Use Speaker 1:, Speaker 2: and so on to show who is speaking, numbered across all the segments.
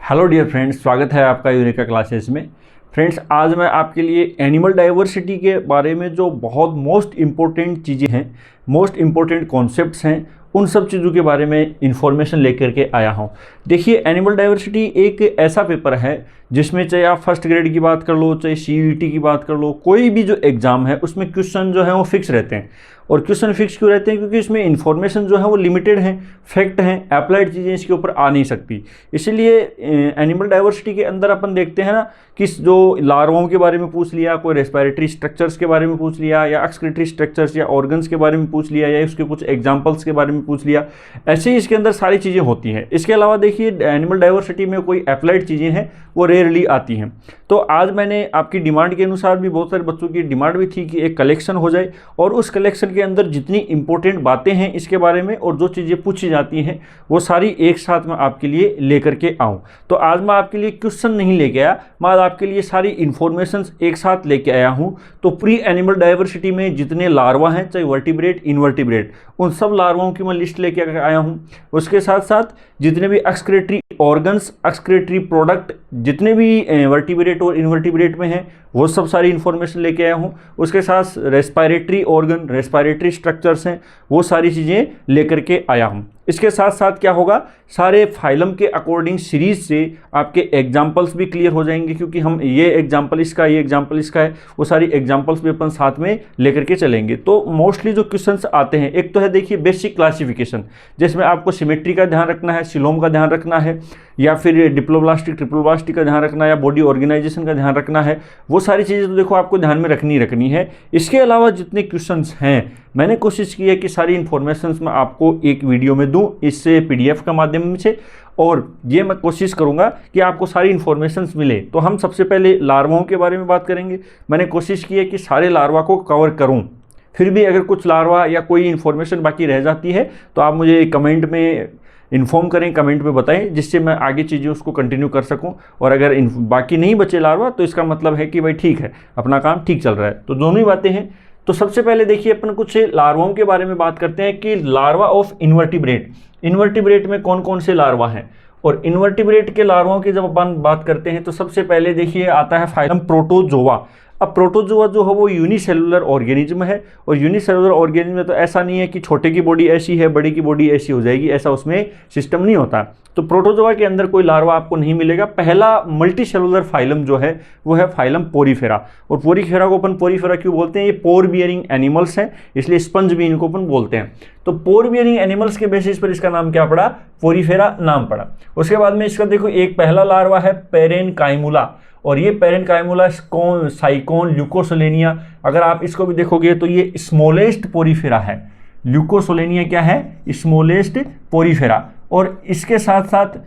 Speaker 1: Hello dear friends, स्वागत है आपका यूरेका क्लासेस में। फ्रेंड्स, आज मैं आपके लिए एनिमल डाइवर्सिटी के बारे में जो बहुत मोस्ट इम्पोर्टेंट चीज़ें हैं, मोस्ट इम्पोर्टेंट कॉन्सेप्ट्स हैं, उन सब चीज़ों के बारे में इंफॉर्मेशन लेकर के आया हूं। देखिए, एनिमल डाइवर्सिटी एक ऐसा पेपर है जिसमें चाहे आप फर्स्ट ग्रेड की बात कर लो, चाहे सीईटी की बात कर लो, कोई भी जो एग्ज़ाम है उसमें क्वेश्चन जो है वो फिक्स रहते हैं। और क्वेश्चन फिक्स क्यों रहते हैं? क्योंकि इसमें इन्फॉर्मेशन जो है वो लिमिटेड है, फैक्ट हैं, अप्लाइड चीज़ें इसके ऊपर आ नहीं सकती। इसीलिए एनिमल डाइवर्सिटी के अंदर अपन देखते हैं ना कि जो लार्वाओं के बारे में पूछ लिया, कोई रेस्पिरेटरी स्ट्रक्चर्स के बारे में पूछ लिया, या एक्सक्रीटरी स्ट्रक्चर्स या ऑर्गन्स के बारे में पूछ लिया, या उसके कुछ एग्जाम्पल्स के बारे में पूछ लिया। ऐसे ही इसके अंदर सारी चीज़ें होती हैं। इसके अलावा देखिए, एनिमल डाइवर्सिटी में कोई अप्लाइड चीज़ें हैं वो रेयरली आती हैं। तो आज मैंने आपकी डिमांड के अनुसार भी, बहुत सारे बच्चों की डिमांड भी थी कि एक कलेक्शन हो जाए और उस कलेक्शन के अंदर जितनी इंपॉर्टेंट बातें हैं इसके बारे में और जो चीज़ें पूछी जाती हैं वो सारी एक साथ मैं आपके लिए लेकर के आऊँ। तो आज मैं आपके लिए क्वेश्चन नहीं लेके आया, मैं आज आपके लिए सारी इन्फॉर्मेशंस एक साथ लेके आया हूँ। तो प्री एनिमल डाइवर्सिटी में जितने लार्वा हैं, चाहे वर्टिब्रेट इनवर्टिब्रेट, उन सब लार्वाओं की मैं लिस्ट लेके आया हूँ। उसके साथ साथ जितने भी एक्सक्रीटरी ऑर्गन्स, एक्सक्रीटरी प्रोडक्ट जितने भी वर्टिब्रेट और इनवर्टिब्रेट में हैं वो सब सारी इन्फॉर्मेशन लेके आया हूँ। उसके साथ रेस्पिरेटरी ऑर्गन, रेस्पिरेटरी स्ट्रक्चर्स हैं, वो सारी चीज़ें लेकर के आया हूँ। इसके साथ साथ क्या होगा, सारे फाइलम के अकॉर्डिंग सीरीज से आपके एग्जाम्पल्स भी क्लियर हो जाएंगे, क्योंकि हम ये एग्जाम्पल इसका, ये एग्जाम्पल इसका है, वो सारी एग्जाम्पल्स भी अपन साथ में लेकर के चलेंगे। तो मोस्टली जो क्वेश्चंस आते हैं, एक तो है देखिए बेसिक क्लासिफिकेशन, जिसमें आपको सिमेट्री का ध्यान रखना है, सिलोम का ध्यान रखना है, या फिर डिप्लोब्लास्टिक ट्रिप्लोब्लास्टिक का ध्यान रखना है, या बॉडी ऑर्गेनाइजेशन का ध्यान रखना है। वो सारी चीज़ें तो देखो आपको ध्यान में रखनी है। इसके अलावा जितने क्वेश्चंस हैं, मैंने कोशिश की है कि सारी इन्फॉर्मेशंस मैं आपको एक वीडियो में दूं, इससे पीडीएफ का माध्यम से, और ये मैं कोशिश करूंगा कि आपको सारी इन्फॉर्मेशंस मिले। तो हम सबसे पहले लार्वाओं के बारे में बात करेंगे। मैंने कोशिश की है कि सारे लार्वा को कवर करूं। फिर भी अगर कुछ लार्वा या कोई इन्फॉर्मेशन बाकी रह जाती है तो आप मुझे कमेंट में इन्फॉर्म करें, कमेंट में बताएं, जिससे मैं आगे चीज़ें उसको कंटिन्यू कर सकूं। और अगर बाकी नहीं बचे लार्वा तो इसका मतलब है कि भाई ठीक है, अपना काम ठीक चल रहा है। तो दोनों ही बातें हैं। तो सबसे पहले देखिए, अपन कुछ लार्वाओं के बारे में बात करते हैं कि लार्वा ऑफ इनवर्टिब्रेट, इनवर्टिब्रेट में कौन कौन से लार्वा हैं। और इनवर्टिब्रेट के लार्वाओं की जब अपन बात करते हैं तो सबसे पहले देखिए आता है फाइलम प्रोटोजोआ। अब प्रोटोजोआ जो है वो यूनिसेलुलर ऑर्गेनिज्म है, और यूनिसेलुलर ऑर्गेनिज्म में तो ऐसा नहीं है कि छोटे की बॉडी ऐसी है, बड़े की बॉडी ऐसी हो जाएगी, ऐसा उसमें सिस्टम नहीं होता। तो प्रोटोजोआ के अंदर कोई लार्वा आपको नहीं मिलेगा। पहला मल्टीसेलुलर फाइलम जो है वो है फाइलम पोरीफेरा। और पोरीफेरा को अपन पोरीफेरा क्यों बोलते हैं? ये पोर बियरिंग एनिमल्स हैं, इसलिए स्पंज भी इनको अपन बोलते हैं। तो पोर बियरिंग एनिमल्स के बेसिस पर इसका नाम क्या पड़ा? पोरीफेरा नाम पड़ा। उसके बाद में इसका देखो एक पहला लार्वा है पेरेनकाइमुला, और ये पेरेनकाइमुला साइकोन ल्यूकोसोलेनिया। अगर आप इसको भी देखोगे तो ये स्मॉलेस्ट पोरीफेरा है। ल्यूकोसोलेनिया क्या है? Smallest Porifera. और इसके साथ साथ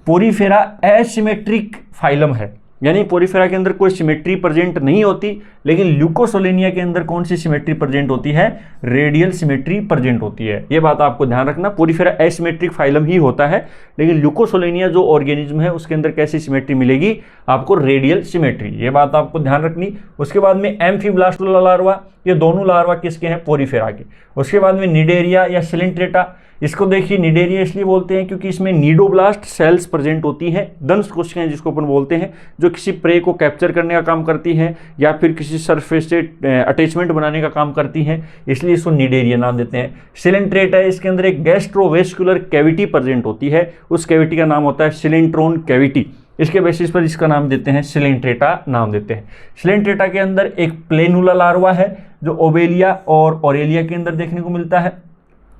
Speaker 1: पोरीफेरा एसिमेट्रिक फाइलम है, यानी पोरीफेरा के अंदर कोई सिमेट्री प्रेजेंट नहीं होती, लेकिन ल्यूकोसोलेनिया के अंदर कौन सी सिमेट्री प्रेजेंट होती है? रेडियल सिमेट्री प्रेजेंट होती है। ये बात आपको ध्यान रखना। पोरीफेरा एसिमेट्रिक फाइलम ही होता है, लेकिन ल्यूकोसोलेनिया जो ऑर्गेनिज्म है उसके अंदर कैसी सिमेट्री मिलेगी? आपको रेडियल सिमेट्री। ये बात आपको ध्यान रखनी। उसके बाद में एम्फीब्लास्टुला लार्वा, ये दोनों लार्वा किसके हैं? पोरीफेरा के। उसके बाद में निडेरिया या सिलिंट्रेटा, इसको देखिए निडेरिया इसलिए बोलते हैं क्योंकि इसमें नीडोब्लास्ट सेल्स प्रेजेंट होती हैं, दंश कोशिकाएं जिसको अपन बोलते हैं, जो किसी प्रे को कैप्चर करने का काम करती हैं या फिर किसी सरफेस से अटैचमेंट बनाने का काम करती हैं, इसलिए इसको निडेरिया नाम देते हैं। सिलेंट्रेटा है, इसके अंदर एक गैस्ट्रोवेस्कुलर कैविटी प्रेजेंट होती है, उस कैविटी का नाम होता है सिलेंट्रोन कैविटी। इसके बेसिस पर इसका नाम देते हैं सिलेंट्रेटा नाम देते हैं। सिलेंट्रेटा के अंदर एक प्लेनुला लार्वा है जो ओबेलिया और ओरेलिया के अंदर देखने को मिलता है।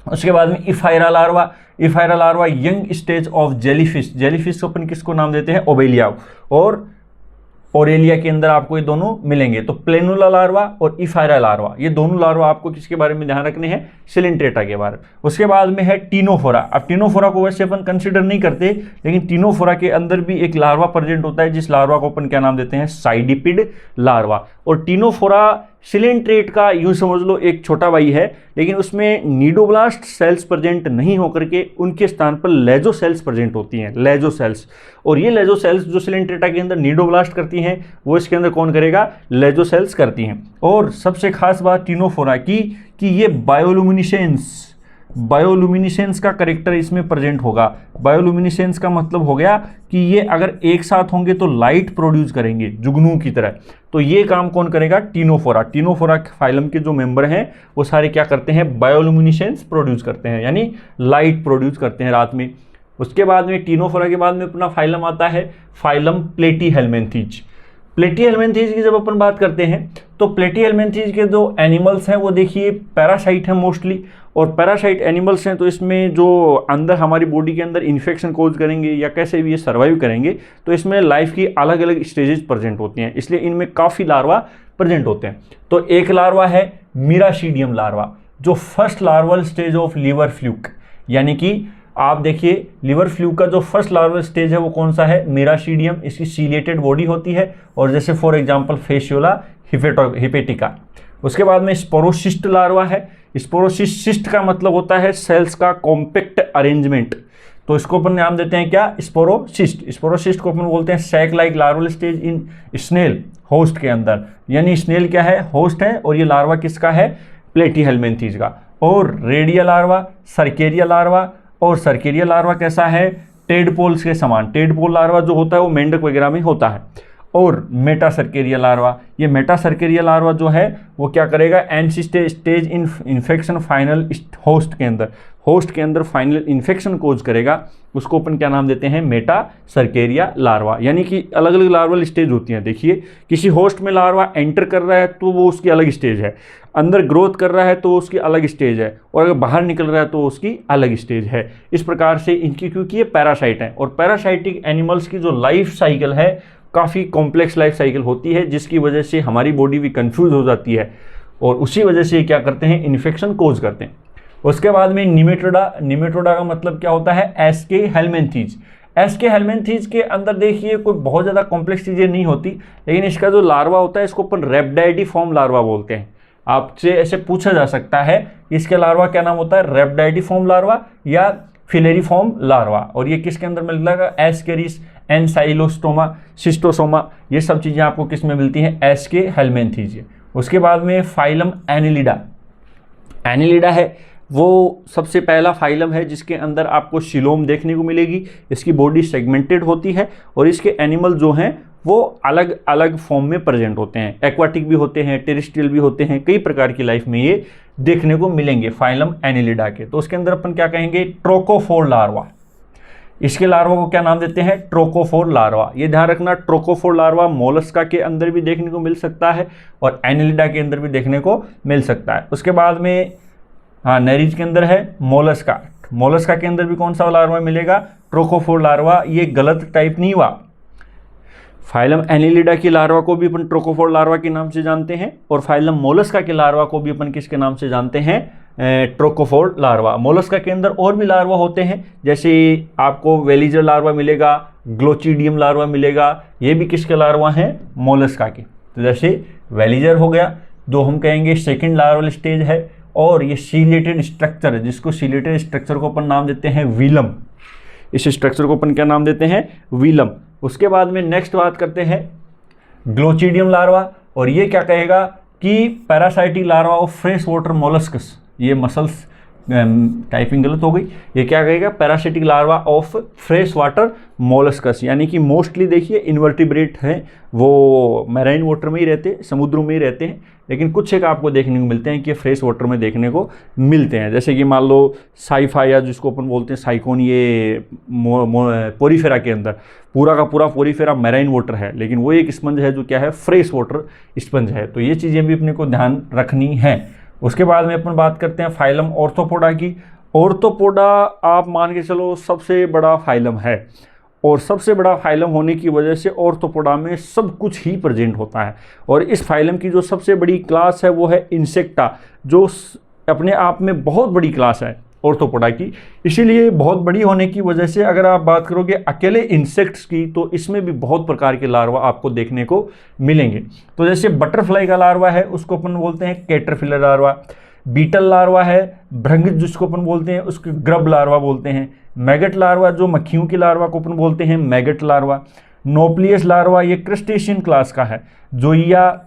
Speaker 1: उसके बाद में ephyra larva, ephyra larva young stage of jellyfish, jellyfish को अपन किसको नाम देते हैं? ओबेलिया। और ओरेलिया के अंदर आपको ये दोनों मिलेंगे। तो प्लेनुला लार्वा और इफायरा लार्वा, ये दोनों लार्वा आपको किसके बारे में ध्यान रखने हैं? सिलेंट्रेटा के बारे में। उसके बाद में है टीनोफोरा। अब टीनोफोरा को वैसे अपन कंसिडर नहीं करते, लेकिन टीनोफोरा के अंदर भी एक लार्वा प्रेजेंट होता है, जिस लार्वा को अपन क्या नाम देते हैं? साइडिपिड लार्वा। और टीनोफोरा सिलेंट्रेट का यूं समझ लो एक छोटा भाई है, लेकिन उसमें नीडोब्लास्ट सेल्स प्रेजेंट नहीं होकर के उनके स्थान पर लेजो सेल्स प्रेजेंट होती हैं, लेजो सेल्स। और ये लेजो सेल्स जो सिलेंट्रेटा के अंदर नीडोब्लास्ट करती हैं, वो इसके अंदर कौन करेगा? लेजो सेल्स करती हैं। और सबसे खास बात टीनोफोरा की कि ये बायोलुमिनेसेंस बायोल्यूमिनेसेंस का करेक्टर इसमें प्रेजेंट होगा। बायोल्यूमिनेसेंस का मतलब हो गया कि ये अगर एक साथ होंगे तो लाइट प्रोड्यूस करेंगे जुगनू की तरह। तो ये काम कौन करेगा? टीनोफोरा। टीनोफोरा फाइलम के जो मेंबर हैं वो सारे क्या करते हैं? बायोल्यूमिनेसेंस प्रोड्यूस करते हैं, यानी लाइट प्रोड्यूस करते हैं रात में। उसके बाद में टीनोफोरा के बाद में अपना फाइलम आता है फाइलम प्लेटीहेल्मिन्थीज। प्लेटीहेल्मिन्थीज की जब अपन बात करते हैं तो प्लेटीहेल्मिन्थीज के जो एनिमल्स हैं वो देखिए पैरासाइट हैं मोस्टली, और पैरासाइट एनिमल्स हैं तो इसमें जो अंदर हमारी बॉडी के अंदर इन्फेक्शन कोज करेंगे या कैसे भी ये सर्वाइव करेंगे, तो इसमें लाइफ की अलग अलग स्टेजेस प्रेजेंट होती हैं, इसलिए इनमें काफ़ी लार्वा प्रेजेंट होते हैं। तो एक लार्वा है मिराशीडियम लार्वा, जो first larval stage of liver fluke, यानी कि आप देखिए लिवर फ्लूक का जो फर्स्ट लार्वल स्टेज है वो कौन सा है? मिराशीडियम। इसकी सीलेटेड बॉडी होती है, और जैसे फॉर एग्जांपल फेशियोला हिपेटिका। उसके बाद में स्पोरोसिस्ट लार्वा है। स्पोरोसिस्ट का मतलब होता है सेल्स का कॉम्पैक्ट अरेंजमेंट, तो इसको अपन नाम देते हैं क्या? स्पोरोसिस्ट। स्पोरोसिस्ट को अपन बोलते हैं सैक लाइक लार्वल स्टेज इन स्नेल, होस्ट के अंदर, यानी स्नेल क्या है? होस्ट है, और ये लार्वा किसका है? प्लेटीहेल्मिन्थीज का। और रेडियल लार्वा, सर्केरिया लार्वा, और सर्केरिया लार्वा कैसा है? टेडपोल्स के समान। टेडपोल लार्वा जो होता है वो मेंढक वगैरह में होता है। और मेटासर्केरिया लार्वा, ये मेटासर्केरिया लार्वा जो है वो क्या करेगा? स्टेज इन इन्फेक्शन फाइनल होस्ट के अंदर, होस्ट के अंदर फाइनल इन्फेक्शन कोज करेगा, उसको अपन क्या नाम देते हैं? Metacercaria larva. यानी कि अलग अलग लार्वल स्टेज होती हैं। देखिए किसी होस्ट में लार्वा एंटर कर रहा है तो वो उसकी अलग स्टेज है, अंदर ग्रोथ कर रहा है तो उसकी अलग स्टेज है, और अगर बाहर निकल रहा है तो उसकी अलग स्टेज है। इस प्रकार से इनकी, क्योंकि ये पैरासाइट हैं, और पैरासाइटिक एनिमल्स की जो लाइफ साइकिल है काफ़ी कॉम्प्लेक्स लाइफ साइकिल होती है, जिसकी वजह से हमारी बॉडी भी कंफ्यूज हो जाती है, और उसी वजह से क्या करते हैं? इन्फेक्शन कोज करते हैं। उसके बाद में निमेटोडा। निमेटोडा का मतलब क्या होता है? एस्के हेल्मिन्थीज। एस्के हेल्मिन्थीज के अंदर देखिए कोई बहुत ज़्यादा कॉम्प्लेक्स चीज़ें नहीं होती, लेकिन इसका जो लार्वा होता है इसको अपन रेप्टाइडिफॉर्म लार्वा बोलते हैं। आपसे ऐसे पूछा जा सकता है इसके लार्वा क्या नाम होता है? रेप्टाइडिफॉर्म लार्वा या फिलेरिफॉर्म लार्वा। और ये किसके अंदर मिलता है? एस्केरिस, एनसाइलोस्टोमा, सिस्टोसोमा, ये सब चीज़ें आपको किस में मिलती हैं? एस्के हेल्मिन्थीज। उसके बाद में फाइलम एनिलिडा। एनिलिडा है वो सबसे पहला फाइलम है जिसके अंदर आपको सिलोम देखने को मिलेगी। इसकी बॉडी सेगमेंटेड होती है, और इसके एनिमल जो हैं वो अलग अलग फॉर्म में प्रेजेंट होते हैं। एक्वाटिक भी होते हैं, टेरेस्ट्रियल भी होते हैं, कई प्रकार की लाइफ में ये देखने को मिलेंगे फाइलम एनिलिडा के। तो उसके अंदर अपन क्या कहेंगे? Trochophore larva. इसके लार्वा को क्या नाम देते हैं? Trochophore larva. ये ध्यान रखना, ट्रोकोफोर लार्वा मोलस्का के अंदर भी देखने को मिल सकता है, और एनिलिडा के अंदर भी देखने को मिल सकता है। उसके बाद में नेरीज के अंदर है मोलस्का। मोलस्का के अंदर भी कौन सा लार्वा मिलेगा? Trochophore larva. ये गलत टाइप नहीं हुआ। फाइलम एनिलिडा की लार्वा को भी अपन ट्रोकोफोर लार्वा के नाम से जानते हैं, और फाइलम मोलस्का के लार्वा को भी अपन किसके नाम से जानते हैं? Trochophore larva. मोलस्का के अंदर और भी लार्वा होते हैं, जैसे आपको वेलिजर लार्वा मिलेगा, ग्लोचिडियम लार्वा मिलेगा, ये भी किसके लार्वा हैं? मोलस्का के। तो जैसे वेलिजर हो गया, जो हम कहेंगे सेकेंड लार्वल स्टेज है, और ये सीलेटेड स्ट्रक्चर है, जिसको सीलेटेड स्ट्रक्चर को अपन नाम देते हैं विलम। इस स्ट्रक्चर को अपन क्या नाम देते हैं? विलम। उसके बाद में नेक्स्ट बात करते हैं ग्लोचिडियम लार्वा, और ये क्या कहेगा कि parasitic larva of fresh water molluscs. ये मसल्स टाइपिंग गलत हो गई। ये क्या कहेगा? Parasitic larva of fresh water molluscs, यानी कि मोस्टली देखिए इन्वर्टिब्रेट हैं, वो मैराइन वाटर में ही रहते हैं, समुद्रों में ही रहते हैं, लेकिन कुछ एक आपको देखने को मिलते हैं कि फ्रेश वाटर में देखने को मिलते हैं। जैसे कि मान लो साइफाया, जिसको अपन बोलते हैं साइकोन, ये पोरीफेरा के अंदर पूरा का पूरा पोरीफेरा मैराइन वाटर है, लेकिन वो एक स्पंज है जो क्या है? फ्रेश वाटर स्पंज है। तो ये चीज़ें भी अपने को ध्यान रखनी है। उसके बाद में अपन बात करते हैं फाइलम ऑर्थोपोडा की। ऑर्थोपोडा आप मान के चलो सबसे बड़ा फाइलम है, और सबसे बड़ा फाइलम होने की वजह से ऑर्थोपोडा में सब कुछ ही प्रेजेंट होता है। और इस फाइलम की जो सबसे बड़ी क्लास है वो है इंसेक्टा, जो अपने आप में बहुत बड़ी क्लास है ऑर्थोपोडा की। इसीलिए बहुत बड़ी होने की वजह से अगर आप बात करोगे अकेले इंसेक्ट्स की, तो इसमें भी बहुत प्रकार के लार्वा आपको देखने को मिलेंगे। तो जैसे बटरफ्लाई का लार्वा है उसको अपन बोलते हैं कैटरपिलर लार्वा। बीटल लार्वा है, भृंग जिसको अपन बोलते हैं उसको ग्रब लार्वा बोलते हैं। मैगट लार्वा जो मक्खियों की लार्वा को अपन बोलते हैं मैगट लार्वा। नोप्लियस लार्वा ये क्रस्टेशियन क्लास का है। जोइया,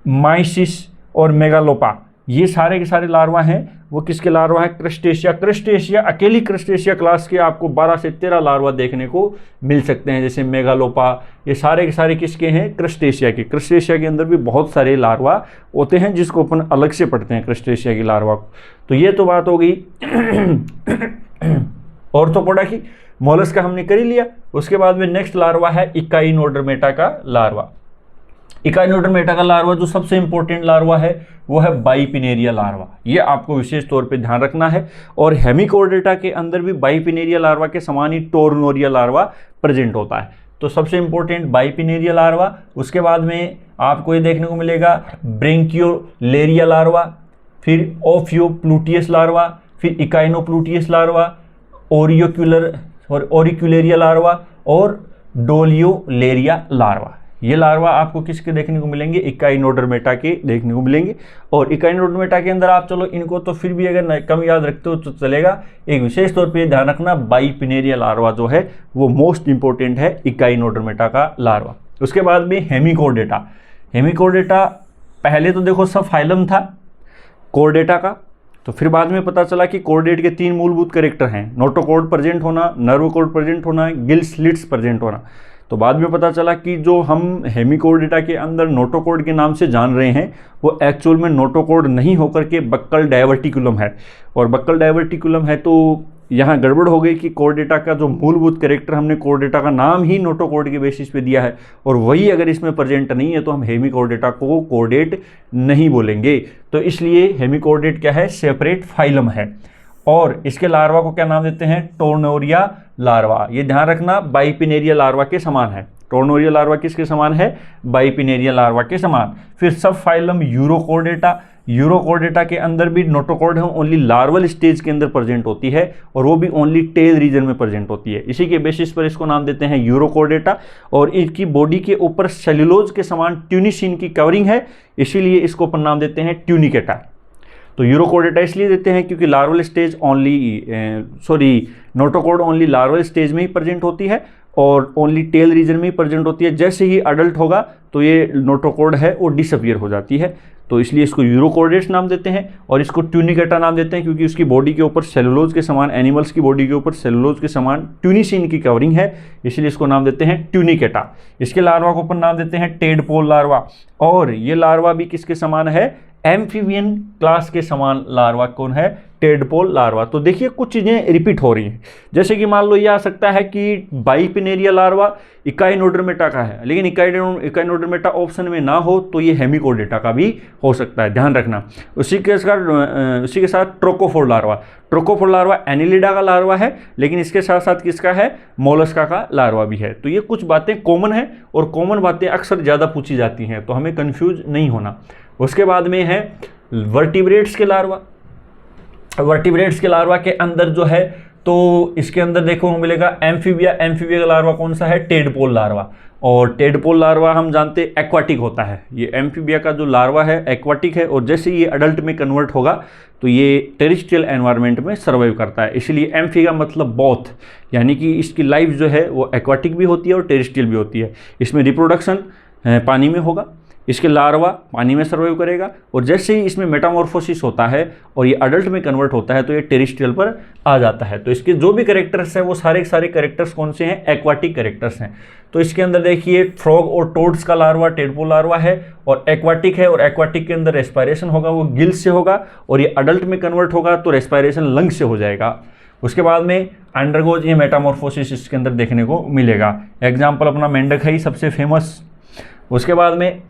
Speaker 1: माइसिस और मेगालोपा, ये सारे के सारे लार्वा हैं वो किसके लार्वा हैं? क्रस्टेशिया। क्रस्टेशिया, अकेली क्रस्टेशिया क्लास के आपको 12 से 13 लार्वा देखने को मिल सकते हैं, जैसे मेगालोपा, ये सारे के सारे किसके हैं? क्रस्टेशिया के। क्रस्टेशिया के अंदर भी बहुत सारे लार्वा होते हैं जिसको अपन अलग से पढ़ते हैं क्रस्टेशिया की लार्वा को। तो ये तो बात हो गई ऑर्थोपोडा की। मोलस्क का हमने कर ही लिया। उसके बाद में नेक्स्ट लार्वा है इकाइनोडर्मेटा का लार्वा। इकाइनोडर्मेटा का लार्वा जो सबसे इंपॉर्टेंट लार्वा है वो है बाइपिनेरिया लार्वा। ये आपको विशेष तौर पे ध्यान रखना है। और हेमिकोर्डेटा के अंदर भी बाइपिनेरिया लार्वा के समान ही टोर्नोरिया लार्वा प्रेजेंट होता है। तो सबसे इंपॉर्टेंट बाइपिनेरिया लार्वा। उसके बाद में आपको ये देखने को मिलेगा ब्रेंकियोलेरिया लार्वा, फिर ओफियोप्लूटियस लार्वा, फिर इकाइनोप्लूटियस लार्वा, ओरिक्यूलेरिया लार्वा और डोलियोलेरिया लार्वा। ये लार्वा आपको किसके देखने को मिलेंगे? इकाइनोडर्मेटा के देखने को मिलेंगे। और इकाइनोडर्मेटा के अंदर आप चलो इनको तो फिर भी अगर कम याद रखते हो तो चलेगा, एक विशेष तौर पे ध्यान रखना बाइपिनेरिया लार्वा जो है वो मोस्ट इंपॉर्टेंट है इकाइनोडर्मेटा का लार्वा। उसके बाद में हेमिकोर्डेटा। हेमिकोर्डेटा पहले तो देखो सब फाइलम था कोर्डेटा का, तो फिर बाद में पता चला कि कोर्डेट के 3 मूलभूत कैरेक्टर हैं, नोटोकॉर्ड प्रेजेंट होना, नर्व कॉर्ड प्रेजेंट होना, गिल स्लिट्स प्रेजेंट होना। तो बाद में पता चला कि जो हम हेमिकोर्डेटा के अंदर नोटोकॉर्ड के नाम से जान रहे हैं वो एक्चुअल में नोटोकॉर्ड नहीं होकर के बक्कल डायवर्टिकुलम है। और बक्कल डायवर्टिकुलम है तो यहाँ गड़बड़ हो गई कि कोर्डेटा का जो मूलभूत कैरेक्टर हमने कोर्डेटा का नाम ही नोटोकॉर्ड के बेसिस पे दिया है और वही अगर इसमें प्रेजेंट नहीं है तो हम हेमिकोर्डेटा को कोर्डेट नहीं बोलेंगे। तो इसलिए हेमिकोर्डेट क्या है? सेपरेट फाइलम है। और इसके लार्वा को क्या नाम देते हैं? टोर्नोरिया लार्वा। ये ध्यान रखना बाइपिनेरिया लार्वा के समान है। टोर्नोरिया लार्वा किसके समान है? बाइपिनेरिया लार्वा के समान। फिर सब फाइलम यूरोकोर्डेटा। यूरोकोर्डेटा के अंदर भी नोटोकॉर्ड है, ओनली लार्वल स्टेज के अंदर प्रेजेंट होती है और वो भी ओनली टेल रीजन में प्रेजेंट होती है। इसी के बेसिस पर इसको नाम देते हैं यूरोकोर्डेटा। और इनकी बॉडी के ऊपर सेल्यूलोज के समान ट्यूनिसिन की कवरिंग है, इसीलिए इसको अपन नाम देते हैं ट्यूनिकेटा। तो यूरोकोर्डेटा इसलिए देते हैं क्योंकि larval stage notochord only larval stage में ही प्रेजेंट होती है और ओनली टेल रीजन में ही प्रेजेंट होती है। जैसे ही अडल्ट होगा तो ये नोटोकॉर्ड है वो डिसअपियर हो जाती है, तो इसलिए इसको यूरोकोर्डेट्स नाम देते हैं। और इसको ट्यूनिकेटा नाम देते हैं क्योंकि उसकी बॉडी के ऊपर सेलुलोज के समान, एनिमल्स की बॉडी के ऊपर सेलुलोज के समान ट्यूनिसिन की कवरिंग है, इसलिए इसको नाम देते हैं ट्यूनिकेटा। इसके लार्वा को अपन नाम देते हैं टेडपोल लार्वा। और ये लार्वा भी किसके समान है? एम्फीबियन क्लास के समान लार्वा कौन है? Tadpole larva. तो देखिए कुछ चीज़ें रिपीट हो रही हैं, जैसे कि मान लो ये आ सकता है कि बाइपिनेरिया लार्वा इकाइनोडर्मेटा का है, लेकिन इकाइनोडर्मेटा ऑप्शन में ना हो तो ये हेमिकोर्डेटा का भी हो सकता है, ध्यान रखना। उसी के साथ trochophore larva. Trochophore larva Annelida का लार्वा है, लेकिन इसके साथ साथ किसका है? मोलस्का का लार्वा भी है। तो ये कुछ बातें कॉमन है और कॉमन बातें अक्सर ज़्यादा पूछी जाती हैं, तो हमें कन्फ्यूज नहीं होना। उसके बाद में है वर्टिब्रेट्स के लार्वा। वर्टिब्रेट्स के लार्वा के अंदर जो है तो इसके अंदर देखो मिलेगा एम्फीबिया। एम्फीबिया का लार्वा कौन सा है? Tadpole larva. और टेडपोल लार्वा हम जानते हैं एक्वाटिक होता है। ये एम्फीबिया का जो लार्वा है एक्वाटिक है और जैसे ये अडल्ट में कन्वर्ट होगा तो ये टेरेस्ट्रियल एनवायरनमेंट में सर्वाइव करता है, इसलिए एम्फी का मतलब बोथ, यानी कि इसकी लाइफ जो है वो एक्वाटिक भी होती है और टेरेस्ट्रियल भी होती है। इसमें रिप्रोडक्शन पानी में होगा, इसके लार्वा पानी में सर्वाइव करेगा और जैसे ही इसमें मेटामॉर्फोसिस होता है और ये अडल्ट में कन्वर्ट होता है तो ये टेरेस्ट्रियल पर आ जाता है। तो इसके जो भी कैरेक्टर्स हैं वो सारे के सारे कैरेक्टर्स कौन से हैं? एक्वाटिक कैरेक्टर्स हैं। तो इसके अंदर देखिए फ्रॉग और टोड्स का लार्वा टेडपोल लार्वा है और एक्वाटिक है, और एक्वाटिक के अंदर रेस्पायरेशन होगा वो गिल्स से होगा और ये अडल्ट में कन्वर्ट होगा तो रेस्पायरेशन लंग से हो जाएगा। उसके बाद में अंडरगोज ये मेटामॉर्फोसिस इसके अंदर देखने को मिलेगा। एग्जाम्पल अपना मेंढक है ही सबसे फेमस। उसके बाद में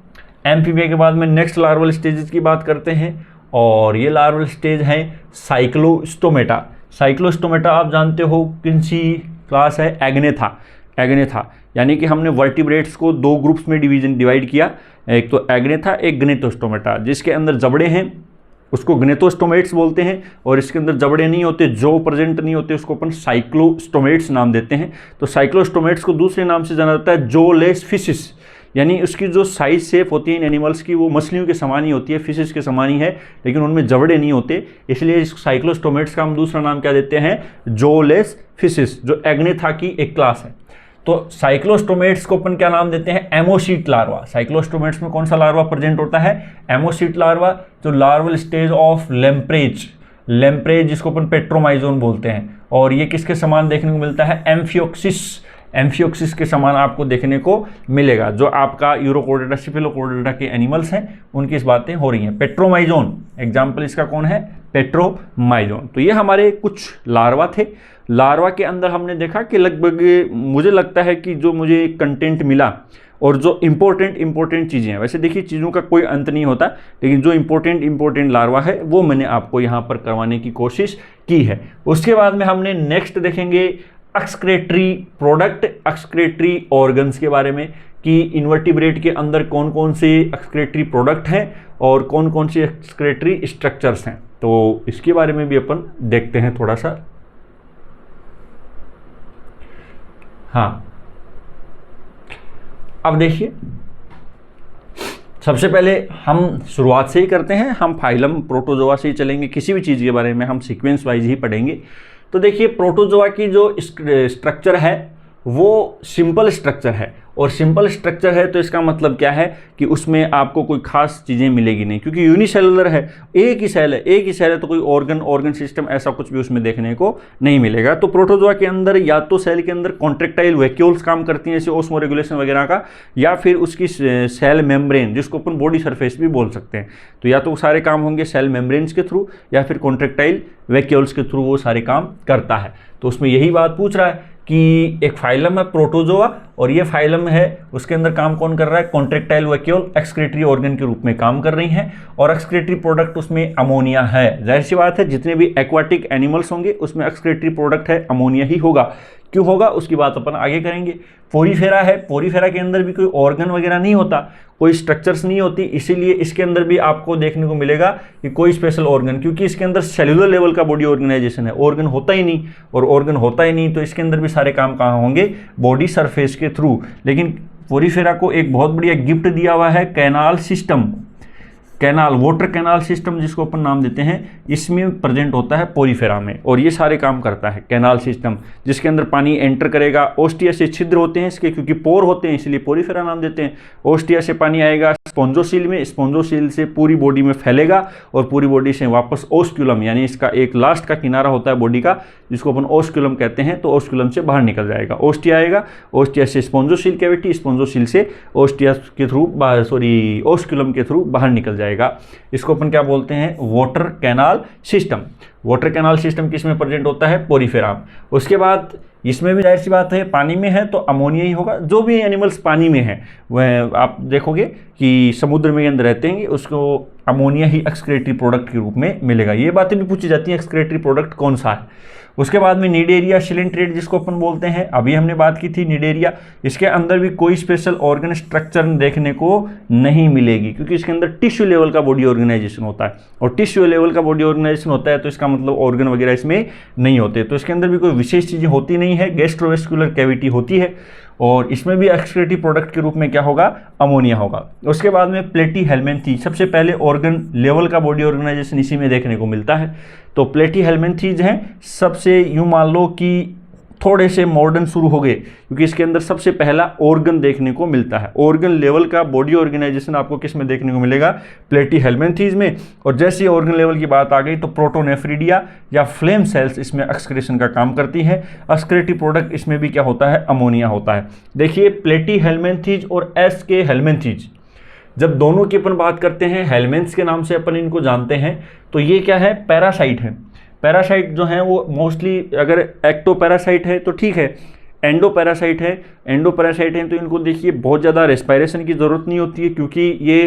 Speaker 1: एम्फीबिया के बाद में नेक्स्ट लार्वल स्टेजेस की बात करते हैं और ये लार्वल स्टेज हैं साइक्लोस्टोमेटा। साइक्लोस्टोमेटा आप जानते हो किन सी क्लास है? एग्नेथा। एग्नेथा यानी कि हमने वर्टिब्रेट्स को 2 ग्रुप्स में डिवाइड किया, एक तो एग्नेथा एक ग्नेथोस्टोमेटा। जिसके अंदर जबड़े हैं उसको ग्नेथोस्टोमेट्स बोलते हैं और इसके अंदर जबड़े नहीं होते, जो प्रेजेंट नहीं होते उसको अपन साइक्लोस्टोमेट्स नाम देते हैं। तो साइक्लोस्टोमेट्स को दूसरे नाम से जाना जाता है जोलेस फिशिस, यानी उसकी जो साइज शेप होती है इन एनिमल्स की वो मछलियों के समान ही होती है, फिशेस के समान ही है, लेकिन उनमें जबड़े नहीं होते, इसलिए इस साइक्लोस्टोमेट्स का हम दूसरा नाम क्या देते हैं? जोलेस फिशिस, जो एग्नेथा की एक क्लास है। तो साइक्लोस्टोमेट्स को अपन क्या नाम देते हैं, एमोसीट लार्वा। साइक्लोस्टोमेट्स में कौन सा लार्वा प्रेजेंट होता है, एमोसीट लार्वा, जो लार्वल स्टेज ऑफ लेम्प्रेज, लेम्प्रेज जिसको अपन पेट्रोमाइजोन बोलते हैं। और ये किसके समान देखने को मिलता है, एम्फियोक्सिस, एम्फियोक्सिस के समान आपको देखने को मिलेगा। जो आपका यूरोकोडेटा सिफिलोकोडेटा के एनिमल्स हैं उनकी इस बातें हो रही हैं। पेट्रोमाइजोन एग्जाम्पल इसका कौन है, पेट्रोमाइजोन। तो ये हमारे कुछ लार्वा थे। लार्वा के अंदर हमने देखा कि लगभग मुझे लगता है कि जो मुझे कंटेंट मिला और जो इम्पोर्टेंट चीज़ें हैं, वैसे देखिए चीज़ों का कोई अंत नहीं होता, लेकिन जो इम्पोर्टेंट लार्वा है वो मैंने आपको यहाँ पर करवाने की कोशिश की है। उसके बाद में हमने नेक्स्ट देखेंगे एक्सक्रेटरी प्रोडक्ट, एक्सक्रेटरी ऑर्गन्स के बारे में, कि इन्वर्टिब्रेट के अंदर कौन कौन से एक्सक्रेटरी प्रोडक्ट हैं और कौन कौन से एक्सक्रेटरी स्ट्रक्चर्स हैं। तो इसके बारे में भी अपन देखते हैं थोड़ा सा। हाँ, अब देखिए सबसे पहले हम शुरुआत से ही करते हैं, हम फाइलम प्रोटोजोआ से ही चलेंगे। किसी भी चीज़ के बारे में हम सीक्वेंस वाइज ही पढ़ेंगे। तो देखिए प्रोटोजोआ की जो स्ट्रक्चर है वो सिंपल स्ट्रक्चर है, और सिंपल स्ट्रक्चर है तो इसका मतलब क्या है कि उसमें आपको कोई खास चीज़ें मिलेगी नहीं, क्योंकि यूनिसेलुलर है, एक ही सेल है, तो कोई ऑर्गन सिस्टम ऐसा कुछ भी उसमें देखने को नहीं मिलेगा। तो प्रोटोजोआ के अंदर या तो सेल के अंदर कॉन्ट्रेक्टाइल वैक्यूल्स काम करती हैं, जैसे ओस्मोरेगुलेशन वगैरह का, या फिर उसकी सेल मेम्ब्रेन जिसको अपन बॉडी सरफेस भी बोल सकते हैं। तो या तो वो सारे काम होंगे सेल मेम्ब्रेन्स के थ्रू या फिर कॉन्ट्रेक्टाइल वैक्यूल्स के थ्रू वो सारे काम करता है। तो उसमें यही बात पूछ रहा है कि एक फाइलम है प्रोटोजोआ, और ये फाइलम है उसके अंदर काम कौन कर रहा है, कॉन्ट्रेक्टाइल वैक्यूल एक्सक्रेटरी ऑर्गन के रूप में काम कर रही हैं, और एक्सक्रेटरी प्रोडक्ट उसमें अमोनिया है। जाहिर सी बात है जितने भी एक्वाटिक एनिमल्स होंगे उसमें एक्सक्रेटरी प्रोडक्ट है अमोनिया ही होगा। क्यों होगा उसकी बात अपन आगे करेंगे। पोरीफेरा है, पोरीफेरा के अंदर भी कोई ऑर्गन वगैरह नहीं होता, कोई स्ट्रक्चर्स नहीं होती, इसीलिए इसके अंदर भी आपको देखने को मिलेगा कि कोई स्पेशल ऑर्गन, क्योंकि इसके अंदर सेलुलर लेवल का बॉडी ऑर्गेनाइजेशन है, ऑर्गन होता ही नहीं, और ऑर्गन होता ही नहीं तो इसके अंदर भी सारे काम कहाँ होंगे, बॉडी सरफेस के थ्रू। लेकिन पोरीफेरा को एक बहुत बढ़िया गिफ्ट दिया हुआ है, canal system, canal, water canal system जिसको अपन नाम देते हैं, इसमें प्रेजेंट होता है पोरीफेरा में, और ये सारे काम करता है कैनाल सिस्टम, जिसके अंदर पानी एंटर करेगा। ओस्टिया से छिद्र होते हैं इसके, क्योंकि पोर होते हैं इसलिए पोरीफेरा नाम देते हैं। ओस्टिया से पानी आएगा स्पॉन्जोसील में, स्पॉन्जोसील से पूरी बॉडी में फैलेगा, और पूरी बॉडी से वापस ओस्क्यूलम, यानी इसका एक लास्ट का किनारा होता है बॉडी का जिसको अपन ओस्क्यूलम कहते हैं, तो ओस्क्यूलम से बाहर निकल जाएगा। ओस्टिया आएगा, ओस्टिया से स्पॉन्जोसील कैविटी, स्पॉन्जोसील से ओस्टिया के थ्रू ओस्क्यूलम के थ्रू बाहर निकल जाएगा। इसको अपन क्या बोलते हैं, water canal system. Water canal system किस में प्रेजेंट होता है, पोरीफेरा। उसके बाद इसमें भी जाहिर सी बात है पानी में है तो अमोनिया ही होगा। जो भी एनिमल्स पानी में है वह आप देखोगे कि समुद्र में अंदर रहते हैं, उसको अमोनिया ही एक्सक्रेटरी प्रोडक्ट के रूप में मिलेगा। ये बातें भी पूछी जाती हैं एक्सक्रेटरी प्रोडक्ट कौन सा है। उसके बाद में निडेरिया सिलेंट्रेट जिसको अपन बोलते हैं, अभी हमने बात की थी निडेरिया, इसके अंदर भी कोई स्पेशल ऑर्गन स्ट्रक्चर देखने को नहीं मिलेगी, क्योंकि इसके अंदर टिश्यू लेवल का बॉडी ऑर्गेनाइजेशन होता है, और टिश्यू लेवल का बॉडी ऑर्गेनाइजेशन होता है तो इसका मतलब ऑर्गन वगैरह इसमें नहीं होते। तो इसके अंदर भी कोई विशेष चीज़ें होती नहीं है, गैस्ट्रोवेस्कुलर कैविटी होती है, और इसमें भी एक्सक्रेटरी प्रोडक्ट के रूप में क्या होगा, अमोनिया होगा। उसके बाद में प्लेटीहेल्मिन्थीज, सबसे पहले ऑर्गन लेवल का बॉडी ऑर्गेनाइजेशन इसी में देखने को मिलता है। तो प्लेटीहेल्मिन्थीज हैं सबसे, यूँ मान लो कि थोड़े से मॉडर्न शुरू हो गए, क्योंकि इसके अंदर सबसे पहला ऑर्गन देखने को मिलता है। ऑर्गन लेवल का बॉडी ऑर्गेनाइजेशन आपको किस में देखने को मिलेगा, प्लेटीहेल्मिन्थीज में। और जैसे ही ऑर्गन लेवल की बात आ गई तो प्रोटोनेफ्रिडिया या फ्लेम सेल्स इसमें एक्सक्रेशन का काम करती है। एक्सक्रेटरी प्रोडक्ट इसमें भी क्या होता है, अमोनिया होता है। देखिए प्लेटीहेल्मिन्थीज और एसके हेल्मिन्थीज, जब दोनों की अपन बात करते हैं, हेल्मिन्थ्स के नाम से अपन इनको जानते हैं, तो ये क्या है, पैरासाइट है। पैरासाइट जो हैं वो मोस्टली, अगर एक्टोपैरासाइट है तो ठीक है, एंडोपैरासाइट है तो इनको देखिए बहुत ज़्यादा रेस्पायरेशन की ज़रूरत नहीं होती है, क्योंकि ये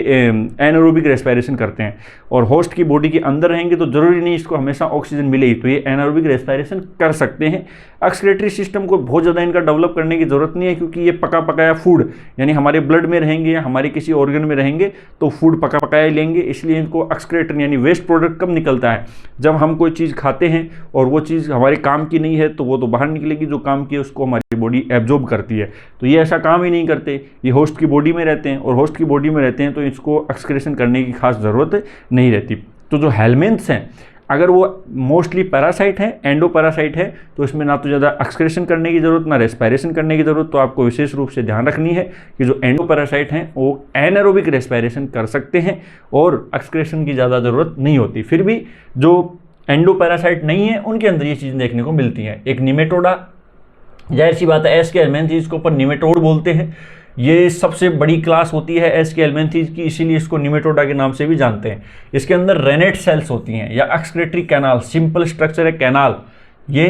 Speaker 1: एनारोबिक रेस्पायरेशन करते हैं, और होस्ट की बॉडी के अंदर रहेंगे तो ज़रूरी नहीं इसको हमेशा ऑक्सीजन मिले, तो ये एनारोबिक रेस्पायरेशन कर सकते हैं। एक्सक्रेटरी सिस्टम को बहुत ज़्यादा इनका डेवलप करने की ज़रूरत नहीं है, क्योंकि ये पका पकाया फूड, यानी हमारे ब्लड में रहेंगे या हमारे किसी ऑर्गन में रहेंगे तो फूड पका पकाया लेंगे, इसलिए इनको एक्सक्रेटरी यानी वेस्ट प्रोडक्ट कब निकलता है, जब हम कोई चीज़ खाते हैं और वो चीज़ हमारे काम की नहीं है तो वो तो बाहर निकलेगी, जो काम की है उसको हमारी बॉडी एब्जॉर्ब करती है। तो ये ऐसा काम ही नहीं करते, ये होस्ट की बॉडी में रहते हैं, और होस्ट की बॉडी में रहते हैं तो इसको एक्सक्रेशन करने की खास ज़रूरत नहीं रहती। तो जो हेल्मिन्थ्स हैं, अगर वो मोस्टली पैरासाइट है, एंडो पैरासाइट है, तो इसमें ना तो ज़्यादा एक्सक्रेशन करने की ज़रूरत, ना रेस्पिरेशन करने की ज़रूरत। तो आपको विशेष रूप से ध्यान रखनी है कि जो एंडो पैरासाइट हैं वो एनारोबिक रेस्पिरेशन कर सकते हैं और एक्सक्रेशन की ज़्यादा ज़रूरत नहीं होती। फिर भी जो एंडो पैरासाइट नहीं है उनके अंदर ये चीज़ें देखने को मिलती हैं। एक निमेटोडा, जाहिर सी बात है एस्के हेलमिंथेस को ऊपर निमेटोड बोलते हैं। ये सबसे बड़ी क्लास होती है एस्के हेलमिंथेस की, इसीलिए इसको निमेटोडा के नाम से भी जानते हैं। इसके अंदर रेनेट सेल्स होती हैं या एक्सक्रेटरी कैनाल, सिंपल स्ट्रक्चर है कैनाल, ये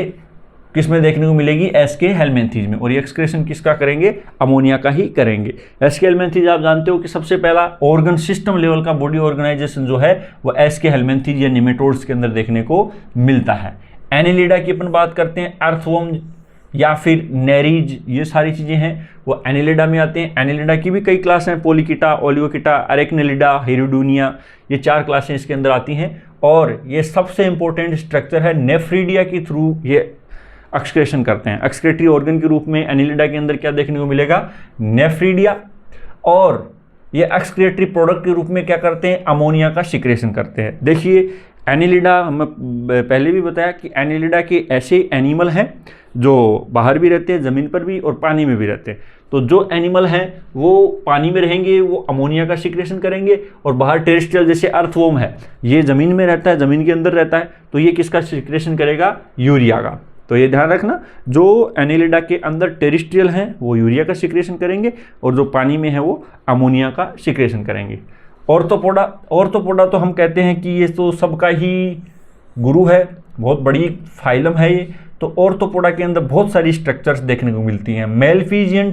Speaker 1: किस में देखने को मिलेगी? एस्के हेलमिंथेस में। और ये एक्सक्रेशन किसका करेंगे? अमोनिया का ही करेंगे। एस्के हेलमिंथेस आप जानते हो कि सबसे पहला ऑर्गन सिस्टम लेवल का बॉडी ऑर्गेनाइजेशन जो है वो एस्के हेलमिंथेस या निमेटोड्स के अंदर देखने को मिलता है। एनिलिडा की अपन बात करते हैं, अर्थवर्म या फिर नेरीज, ये सारी चीज़ें हैं वो एनिलिडा में आते हैं। एनिलिडा की भी कई क्लास हैं, पोलिकिटा, ओलियोकिटा, अरेक्नेलिडा, हिरुडूनिया, ये 4 क्लासें इसके अंदर आती हैं। और ये सबसे इंपॉर्टेंट स्ट्रक्चर है, नेफ्रीडिया के थ्रू ये एक्सक्रेशन करते हैं। एक्सक्रेटरी ऑर्गन के रूप में एनिलिडा के अंदर क्या देखने को मिलेगा? नेफ्रीडिया। और ये एक्सक्रेटरी प्रोडक्ट के रूप में क्या करते हैं? अमोनिया का सिक्रेशन करते हैं। देखिए एनिलिडा, हम पहले भी बताया कि एनिलिडा के ऐसे एनिमल हैं जो बाहर भी रहते हैं, ज़मीन पर भी और पानी में भी रहते हैं। तो जो एनिमल हैं वो पानी में रहेंगे, वो अमोनिया का सिक्रेशन करेंगे, और बाहर टेरेस्ट्रियल जैसे अर्थवर्म है ये ज़मीन में रहता है, ज़मीन के अंदर रहता है, तो ये किसका सिक्रेशन करेगा? यूरिया का। तो ये ध्यान रखना, जो एनिलिडा के अंदर टेरेस्ट्रियल हैं वो यूरिया का सिक्रेशन करेंगे और जो पानी में है वो अमोनिया का सिक्रेशन करेंगे। ऑर्थोपोडा तो हम कहते हैं कि ये तो सबका ही गुरु है, बहुत बड़ी फाइलम है ये। तो ऑर्थोपोडा के अंदर बहुत सारी स्ट्रक्चर्स देखने को मिलती हैं। मेलफिजियन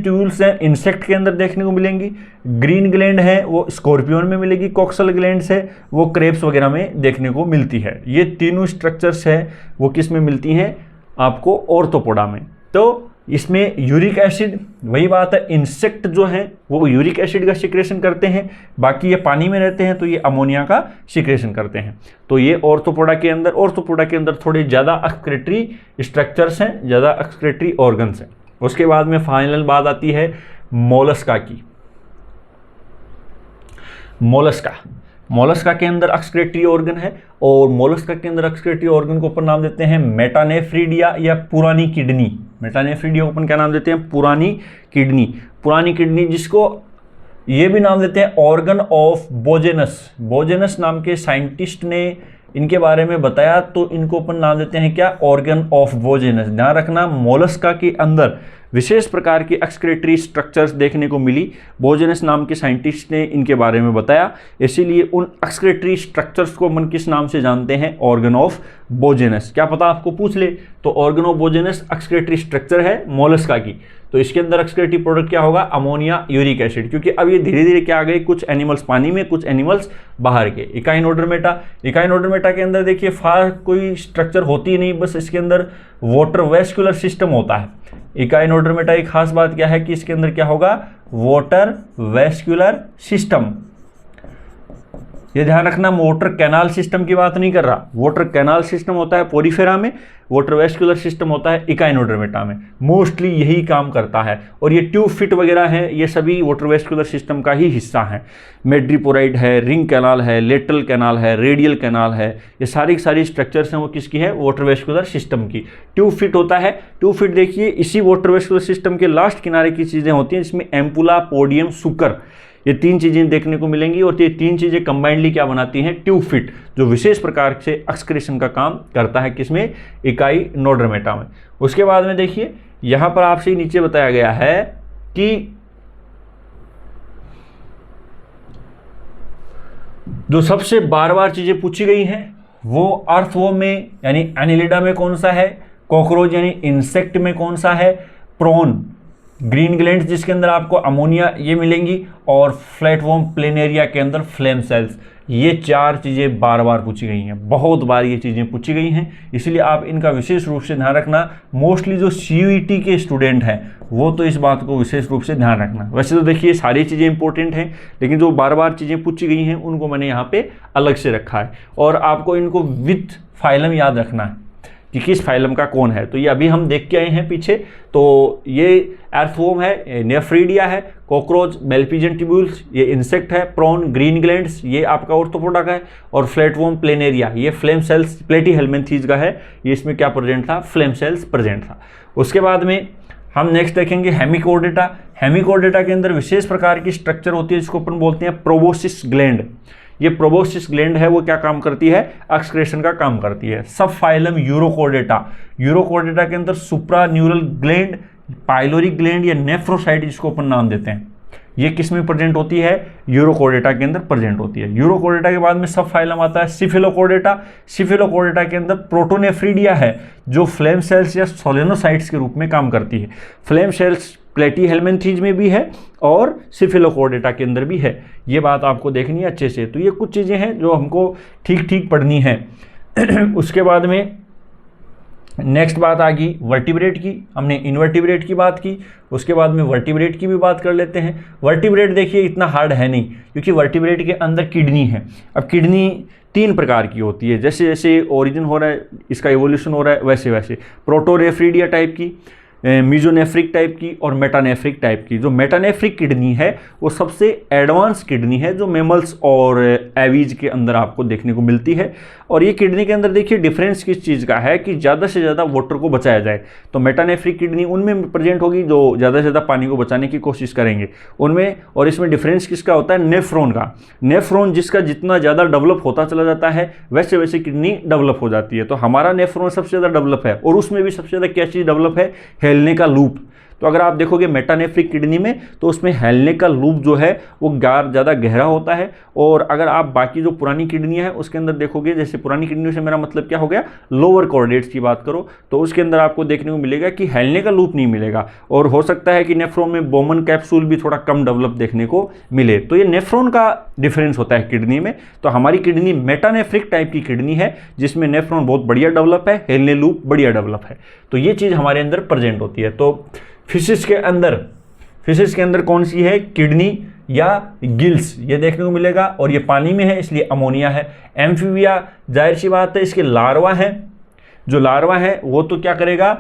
Speaker 1: ट्यूब्यूल्स हैं, इंसेक्ट के अंदर देखने को मिलेंगी। ग्रीन ग्लैंड है वो स्कॉर्पियन में मिलेगी। कॉक्सल ग्लैंड्स है वो क्रेप्स वगैरह में देखने को मिलती है। ये तीनों स्ट्रक्चर्स है वो किस में मिलती हैं? आपको ऑर्थोपोडा में। तो इसमें यूरिक एसिड, वही बात है, इंसेक्ट जो है वो यूरिक एसिड का सिक्रेशन करते हैं, बाकी ये पानी में रहते हैं तो ये अमोनिया का सिक्रेशन करते हैं। तो ये ऑर्थोपोडा के अंदर थोड़े ज़्यादा एक्सक्रेटरी स्ट्रक्चर्स हैं, ज़्यादा एक्सक्रेटरी ऑर्गन्स हैं। उसके बाद में फाइनल बात आती है मोलस्का की। मोलस्का के अंदर एक्सक्रेटरी ऑर्गन है, और मोलस्का के अंदर एक्सक्रेटरी ऑर्गन को अपन नाम देते हैं मेटानेफ्रीडिया या पुरानी किडनी। मेटानेफ्रीडिया को अपन क्या नाम देते हैं? पुरानी किडनी, जिसको ये भी नाम देते हैं ऑर्गन ऑफ बोजेनस नाम के साइंटिस्ट ने इनके बारे में बताया, तो इनको अपन नाम देते हैं क्या? Organ of Bojanus. ध्यान रखना, मोलस्का के अंदर विशेष प्रकार की एक्सक्रेटरी स्ट्रक्चर्स देखने को मिली, बोजेनस नाम के साइंटिस्ट ने इनके बारे में बताया, इसीलिए उन एक्सक्रेटरी स्ट्रक्चर्स को मन किस नाम से जानते हैं? Organ of Bojanus. क्या पता आपको पूछ ले तो organ of Bojanus excretory structure है मोलस्का की। तो इसके अंदर एक्सक्रेटरी प्रोडक्ट क्या होगा? Ammonia, uric acid. क्योंकि अब ये धीरे धीरे क्या आ गए, कुछ एनिमल्स पानी में, कुछ एनिमल्स बाहर के। इकाइनोडर्मेटा के अंदर देखिए फार कोई स्ट्रक्चर होती ही नहीं, बस इसके अंदर वाटर वेस्कुलर सिस्टम होता है। इकाइनोडर्मेटा की खास बात क्या है कि इसके अंदर क्या होगा? Water vascular system. ये ध्यान रखना, वाटर कैनाल सिस्टम की बात नहीं कर रहा। वाटर कैनाल सिस्टम होता है पोरीफेरा में, वाटर वेस्कुलर सिस्टम होता है इकाइनोडर्मेटा में। मोस्टली यही काम करता है। और ये ट्यूब फिट वगैरह है, ये सभी वाटर वेस्कुलर सिस्टम का ही हिस्सा है। मेड्रीपोराइड है, रिंग कैनाल है, लेटरल कैनाल है, रेडियल कैनाल है, ये सारी स्ट्रक्चर्स हैं वो किसकी है? वाटर वेस्कुलर सिस्टम की। ट्यूब फिट होता है, ट्यूब फिट देखिए इसी वाटर वेस्कुलर सिस्टम के लास्ट किनारे की चीज़ें होती हैं, जिसमें एम्पुला, पोडियम, सुकर, ये 3 चीज़ें देखने को मिलेंगी। और ये 3 चीज़ें कंबाइंडली क्या बनाती हैं? ट्यूब फिट, जो विशेष प्रकार से एक्सक्रेशन का काम करता है किसमें? इकाइनोडर्मेटा में। उसके बाद में देखिए यहां पर आपसे नीचे बताया गया है कि जो सबसे बार चीजें पूछी गई हैं वो अर्थवर्म में यानी एनिलिडा में कौन सा है, कॉकरोच यानी इंसेक्ट में कौन सा है, प्रोन, ग्रीन ग्लैंड्स जिसके अंदर आपको अमोनिया ये मिलेंगी, और फ्लैटवर्म प्लेनेरिया के अंदर फ्लेम सेल्स। ये 4 चीज़ें बार बार पूछी गई हैं, बहुत बार ये चीज़ें पूछी गई हैं, इसलिए आप इनका विशेष रूप से ध्यान रखना। मोस्टली जो CUET के स्टूडेंट हैं वो तो इस बात को विशेष रूप से ध्यान रखना। वैसे तो देखिए सारी चीज़ें इंपॉर्टेंट हैं, लेकिन जो बार बार चीज़ें पूछी गई हैं उनको मैंने यहाँ पे अलग से रखा है, और आपको इनको विथ फाइलम याद रखना है। कि किस फाइलम का कौन है। तो ये अभी हम देख के आए हैं पीछे। तो ये अर्थवॉर्म है, नेफ्रीडिया है, कॉकरोच मेलपीजियन ट्यूब्यूल्स, ये इंसेक्ट है, प्रॉन ग्रीन ग्लैंड्स, ये आपका ऑर्थोपोडा का है, और फ्लैटवॉर्म प्लेनेरिया, ये फ्लेम सेल्स प्लेटीहेल्मिन्थीज का है। ये इसमें क्या प्रेजेंट था, फ्लेम सेल्स प्रेजेंट था। उसके बाद में हम नेक्स्ट देखेंगे हेमिकोडेटा। हेमिकोडेटा के अंदर विशेष प्रकार की स्ट्रक्चर होती है जिसको अपन बोलते हैं प्रोबोसिस ग्लैंड। ये प्रोबोसिस ग्लैंड है वो क्या काम करती है, एक्सक्रेशन का काम करती है। सब फाइलम यूरोकोडेटा, यूरोकोडेटा के अंदर सुप्रा न्यूरल ग्लैंड, पाइलोरी ग्लैंड या नेफ्रोसाइट जिसको अपन नाम देते हैं, ये किस में प्रेजेंट होती है, यूरोकोडेटा के अंदर प्रेजेंट होती है। यूरोकोडेटा के बाद में सब फाइलम आता है सिफिलोकोडेटा। सिफिलोकोडेटा के अंदर प्रोटोनेफ्रीडिया है जो फ्लेम सेल्स या सोलेनोसाइट्स के रूप में काम करती है। फ्लेम सेल्स प्लेटीहेल्मिन्थीज में भी है और सिफिलोकोडेटा के अंदर भी है। ये बात आपको देखनी है अच्छे से। तो ये कुछ चीज़ें हैं जो हमको ठीक ठीक पढ़नी है। उसके बाद में नेक्स्ट बात आ गई वर्टिब्रेट की। हमने इनवर्टिब्रेट की बात की, उसके बाद में वर्टिब्रेट की भी बात कर लेते हैं। वर्टिब्रेट देखिए इतना हार्ड है नहीं, क्योंकि वर्टिब्रेट के अंदर किडनी है। अब किडनी 3 प्रकार की होती है, जैसे जैसे ओरिजिन हो रहा है, इसका इवोल्यूशन हो रहा है, वैसे वैसे प्रोटोनेफ्रीडिया टाइप की, मीजोनेफ्रिक टाइप की और मेटानेफ्रिक टाइप की। जो मेटानेफ्रिक किडनी है वो सबसे एडवांस किडनी है जो मेमल्स और एवीज के अंदर आपको देखने को मिलती है। और ये किडनी के अंदर देखिए डिफरेंस किस चीज़ का है कि ज़्यादा से ज़्यादा वाटर को बचाया जाए। तो मेटानेफ्रिक किडनी उनमें प्रेजेंट होगी जो ज़्यादा से ज़्यादा पानी को बचाने की कोशिश करेंगे उनमें। और इसमें डिफरेंस किसका होता है, नेफ्रॉन का। नेफ्रॉन जिसका जितना ज़्यादा डेवलप होता चला जाता है वैसे वैसे किडनी डेवलप हो जाती है। तो हमारा नेफ्रॉन सबसे ज़्यादा डेवलप है, और उसमें भी सबसे ज़्यादा क्या चीज़ डेवलप है, हेलने का लूप। तो अगर आप देखोगे मेटानेफ्रिक किडनी में तो उसमें हेलने का लूप जो है वो ज़्यादा गहरा होता है। और अगर आप बाकी जो पुरानी किडनी है उसके अंदर देखोगे, जैसे पुरानी किडनी से मेरा मतलब क्या हो गया, लोअर कॉर्डेट्स की बात करो, तो उसके अंदर आपको देखने को मिलेगा कि हेलने का लूप नहीं मिलेगा। और हो सकता है कि नेफ्रॉन में बोमन कैप्सूल भी थोड़ा कम डेवलप देखने को मिले। तो ये नेफ्रॉन का डिफरेंस होता है किडनी में। तो हमारी किडनी मेटानेफ्रिक टाइप की किडनी है जिसमें नेफ्रॉन बहुत बढ़िया डेवलप है, हेलने लूप बढ़िया डेवलप है। तो ये चीज़ हमारे अंदर प्रेजेंट होती है। तो फिशेस के अंदर कौन सी है, किडनी या गिल्स, ये देखने को मिलेगा। और ये पानी में है इसलिए अमोनिया है। एम्फीबिया जाहिर सी बात है इसके लार्वा है, जो लार्वा है वो तो क्या करेगा,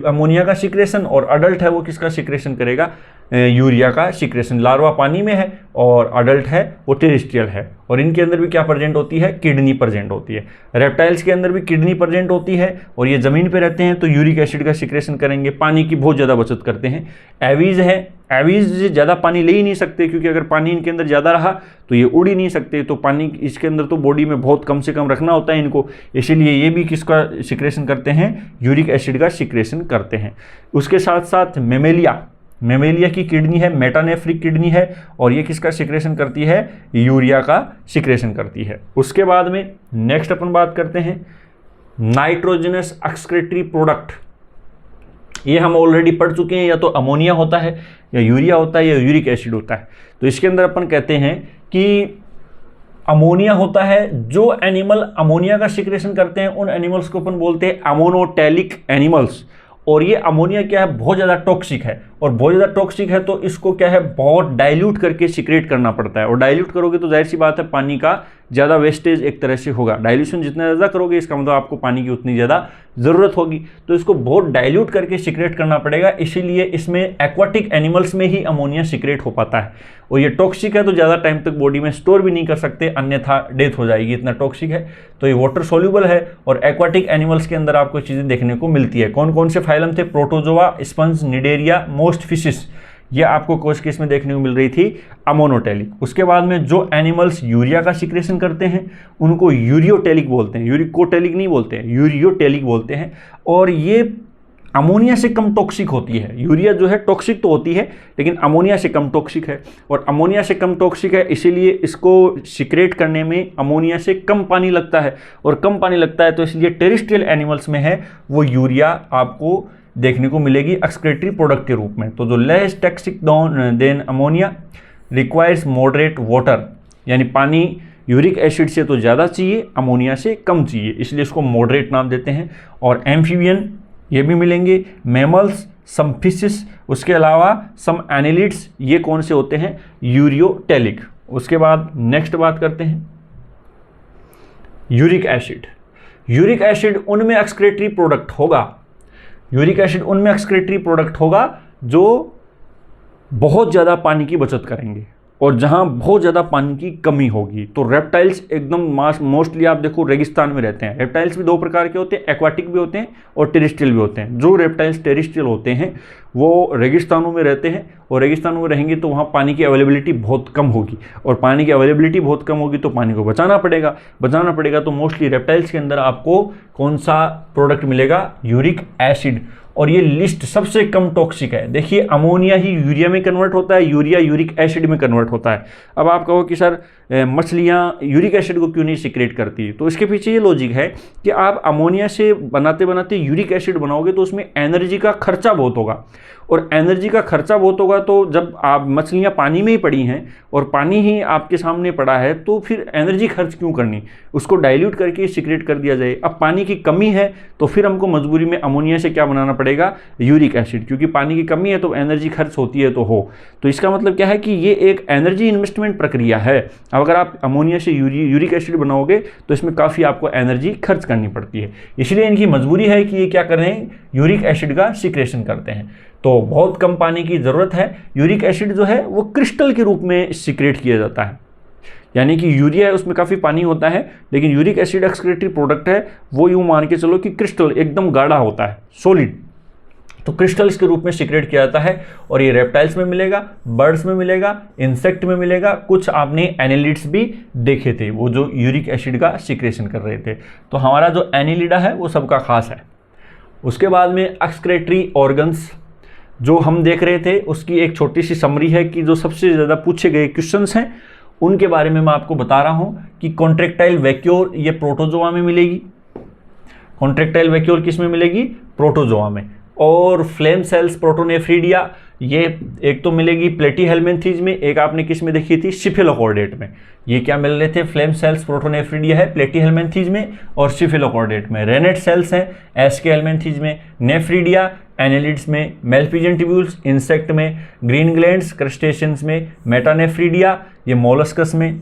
Speaker 1: अमोनिया का सिक्रेशन, और अडल्ट है वो किसका सिक्रेशन करेगा, यूरिया का सिक्रेशन। लार्वा पानी में है और अडल्ट है वो टेरेस्ट्रियल है। और इनके अंदर भी क्या प्रेजेंट होती है, किडनी प्रेजेंट होती है। रेप्टाइल्स के अंदर भी किडनी प्रेजेंट होती है, और ये ज़मीन पे रहते हैं तो यूरिक एसिड का सिक्रेशन करेंगे, पानी की बहुत ज़्यादा बचत करते हैं। एवीज है, एवीज ज़्यादा पानी ले ही नहीं सकते, क्योंकि अगर पानी इनके अंदर ज़्यादा रहा तो ये उड़ ही नहीं सकते। तो पानी इसके अंदर तो बॉडी में बहुत कम से कम रखना होता है इनको, इसीलिए ये भी किसका सिक्रेशन करते हैं, यूरिक एसिड का सिक्रेशन करते हैं। उसके साथ साथ मेमेलिया की किडनी है, मेटानेफ्रिक किडनी है, और ये किसका सिक्रेशन करती है, यूरिया का सिक्रेशन करती है। उसके बाद में नेक्स्ट अपन बात करते हैं नाइट्रोजनस एक्सक्रीटरी प्रोडक्ट। ये हम ऑलरेडी पढ़ चुके हैं, या तो अमोनिया होता है या यूरिया होता है या यूरिक एसिड होता है। तो इसके अंदर अपन कहते हैं कि अमोनिया होता है। जो एनिमल अमोनिया का सिक्रेशन करते हैं उन एनिमल्स को अपन बोलते हैं अमोनोटेलिक एनिमल्स। और ये अमोनिया क्या है, बहुत ज़्यादा टॉक्सिक है, और बहुत ज़्यादा टॉक्सिक है तो इसको क्या है, बहुत डाइल्यूट करके सिक्रेट करना पड़ता है। और डाइल्यूट करोगे तो जाहिर सी बात है पानी का ज़्यादा वेस्टेज एक तरह से होगा। डाइल्यूशन जितना ज़्यादा करोगे इसका मतलब आपको पानी की उतनी ज़्यादा ज़रूरत होगी। तो इसको बहुत डाइल्यूट करके सिक्रेट करना पड़ेगा, इसीलिए इसमें एक्वाटिक एनिमल्स में ही अमोनिया सिक्रेट हो पाता है। और ये टॉक्सिक है तो ज़्यादा टाइम तक बॉडी में स्टोर भी नहीं कर सकते, अन्यथा डेथ हो जाएगी, इतना टॉक्सिक है। तो ये वाटर सोल्यूबल है, और एक्वाटिक एनिमल्स के अंदर आपको चीज़ें देखने को मिलती है। कौन कौन से फाइलम थे, protozoa, sponge, Cnidaria, most fishes, ये आपको कोर्स केस में देखने को मिल रही थी अमोनोटेलिक। उसके बाद में जो एनिमल्स यूरिया का सिक्रेशन करते हैं उनको यूरियोटेलिक बोलते हैं, यूरिकोटेलिक नहीं बोलते हैं, यूरियोटेलिक बोलते हैं। और ये अमोनिया से कम टॉक्सिक होती है। यूरिया जो है टॉक्सिक तो होती है लेकिन अमोनिया से कम टॉक्सिक है, और अमोनिया से कम टॉक्सिक है इसीलिए इसको सिक्रेट करने में अमोनिया से कम पानी लगता है, और कम पानी लगता है तो इसलिए टेरेस्ट्रियल एनिमल्स में है वो यूरिया आपको देखने को मिलेगी एक्सक्रीटरी प्रोडक्ट के रूप में। तो जो less toxic than ammonia requires moderate water, यानी पानी यूरिक एसिड से तो ज़्यादा चाहिए, अमोनिया से कम चाहिए, इसलिए इसको मॉडरेट नाम देते हैं। और एम्फीबियन ये भी मिलेंगे, मैमल्स, सम फिशेस, उसके अलावा सम एनिलिड्स, ये कौन से होते हैं, यूरियोटेलिक। उसके बाद नेक्स्ट बात करते हैं यूरिक एसिड। यूरिक एसिड उनमें एक्सक्रीटरी प्रोडक्ट होगा, यूरिक एसिड उनमें एक्सक्रीटरी प्रोडक्ट होगा जो बहुत ज़्यादा पानी की बचत करेंगे और जहाँ बहुत ज़्यादा पानी की कमी होगी। तो रेप्टाइल्स एकदम मोस्टली आप देखो रेगिस्तान में रहते हैं। रेप्टाइल्स भी दो प्रकार के होते हैं, एक्वाटिक भी होते हैं और टेरेस्ट्रियल भी होते हैं। जो रेप्टाइल्स टेरेस्ट्रियल होते हैं वो रेगिस्तानों में रहते हैं और रेगिस्तानों में रहेंगे तो वहाँ पानी की अवेलेबिलिटी बहुत कम होगी और पानी की अवेलेबिलिटी बहुत कम होगी तो पानी को बचाना पड़ेगा। तो मोस्टली रेप्टाइल्स के अंदर आपको कौन सा प्रोडक्ट मिलेगा? Uric acid. और ये लिस्ट सबसे कम टॉक्सिक है। देखिए अमोनिया ही यूरिया में कन्वर्ट होता है, यूरिया यूरिक एसिड में कन्वर्ट होता है। अब आप कहो कि सर मछलियाँ यूरिक एसिड को क्यों नहीं सिक्रेट करती? तो इसके पीछे ये लॉजिक है कि आप अमोनिया से बनाते बनाते यूरिक एसिड बनाओगे तो उसमें एनर्जी का खर्चा बहुत होगा और एनर्जी का खर्चा बहुत होगा। तो जब आप मछलियाँ पानी में ही पड़ी हैं और पानी ही आपके सामने पड़ा है तो फिर एनर्जी खर्च क्यों करनी, उसको डाइल्यूट करके सिक्रेट कर दिया जाए। अब पानी की कमी है तो फिर हमको मजबूरी में अमोनिया से क्या बनाना पड़ेगा? यूरिक एसिड, क्योंकि पानी की कमी है तो एनर्जी खर्च होती है तो इसका मतलब क्या है कि ये एक एनर्जी इन्वेस्टमेंट प्रक्रिया है। अब अगर आप अमोनिया से यूरिक एसिड बनाओगे तो इसमें काफ़ी आपको एनर्जी खर्च करनी पड़ती है, इसलिए इनकी मजबूरी है कि ये क्या कर रहे हैं? यूरिक एसिड का सिक्रेशन करते हैं। तो बहुत कम पानी की ज़रूरत है। यूरिक एसिड जो है वो क्रिस्टल के रूप में सिक्रेट किया जाता है, यानी कि यूरिया है उसमें काफ़ी पानी होता है लेकिन यूरिक एसिड एक्सक्रीटरी प्रोडक्ट है वो यूँ मान के चलो कि क्रिस्टल एकदम गाढ़ा होता है, सॉलिड। तो क्रिस्टल्स के रूप में सिक्रेट किया जाता है और ये रेप्टाइल्स में मिलेगा, बर्ड्स में मिलेगा, इंसेक्ट में मिलेगा। कुछ आपने एनिलिड्स भी देखे थे वो जो यूरिक एसिड का सिक्रेशन कर रहे थे। तो हमारा जो एनिलिडा है वो सबका खास है। उसके बाद में एक्सक्रीटरी ऑर्गन्स जो हम देख रहे थे उसकी एक छोटी सी समरी है कि जो सबसे ज़्यादा पूछे गए क्वेश्चंस हैं उनके बारे में मैं आपको बता रहा हूँ कि कॉन्ट्रैक्टाइल वैक्यूल ये प्रोटोजोआ में मिलेगी। कॉन्ट्रैक्टाइल वैक्यूल किस में मिलेगी? प्रोटोजोआ में। और फ्लेम सेल्स प्रोटोनेफ्रीडिया ये एक तो मिलेगी प्लेटीहेल्मिन्थीज में, एक आपने किस में देखी थी? सिफेलोकॉर्डेट में। ये क्या मिल रहे थे? फ्लेम सेल्स प्रोटोनेफ्रीडिया है प्लेटीहेल्मिन्थीज में और सिफेलोकॉर्डेट में। रेनेट सेल्स हैं एस्केहेल्मिन्थीज में, नेफ्रीडिया एनेलिड्स में, मेल्पिजियन ट्यूब्यूल्स इंसेक्ट में, ग्रीन ग्लैंड्स क्रस्टेशियंस में, मेटानेफ्रीडिया ये मोलस्कस में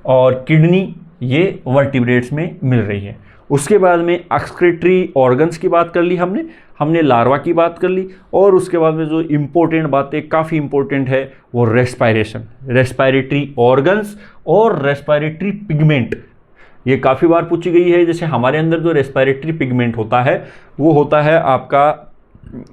Speaker 1: और किडनी ये वर्टिब्रेट्स में मिल रही है। उसके बाद में एक्सक्रीटरी ऑर्गन्स की बात कर ली हमने लार्वा की बात कर ली और उसके बाद में जो इम्पोर्टेंट बातें काफ़ी इम्पोर्टेंट है वो रेस्पायरेशन, रेस्पायरेटरी ऑर्गन्स और रेस्पायरेटरी पिगमेंट। ये काफ़ी बार पूछी गई है। जैसे हमारे अंदर जो रेस्पायरेटरी पिगमेंट होता है वो होता है आपका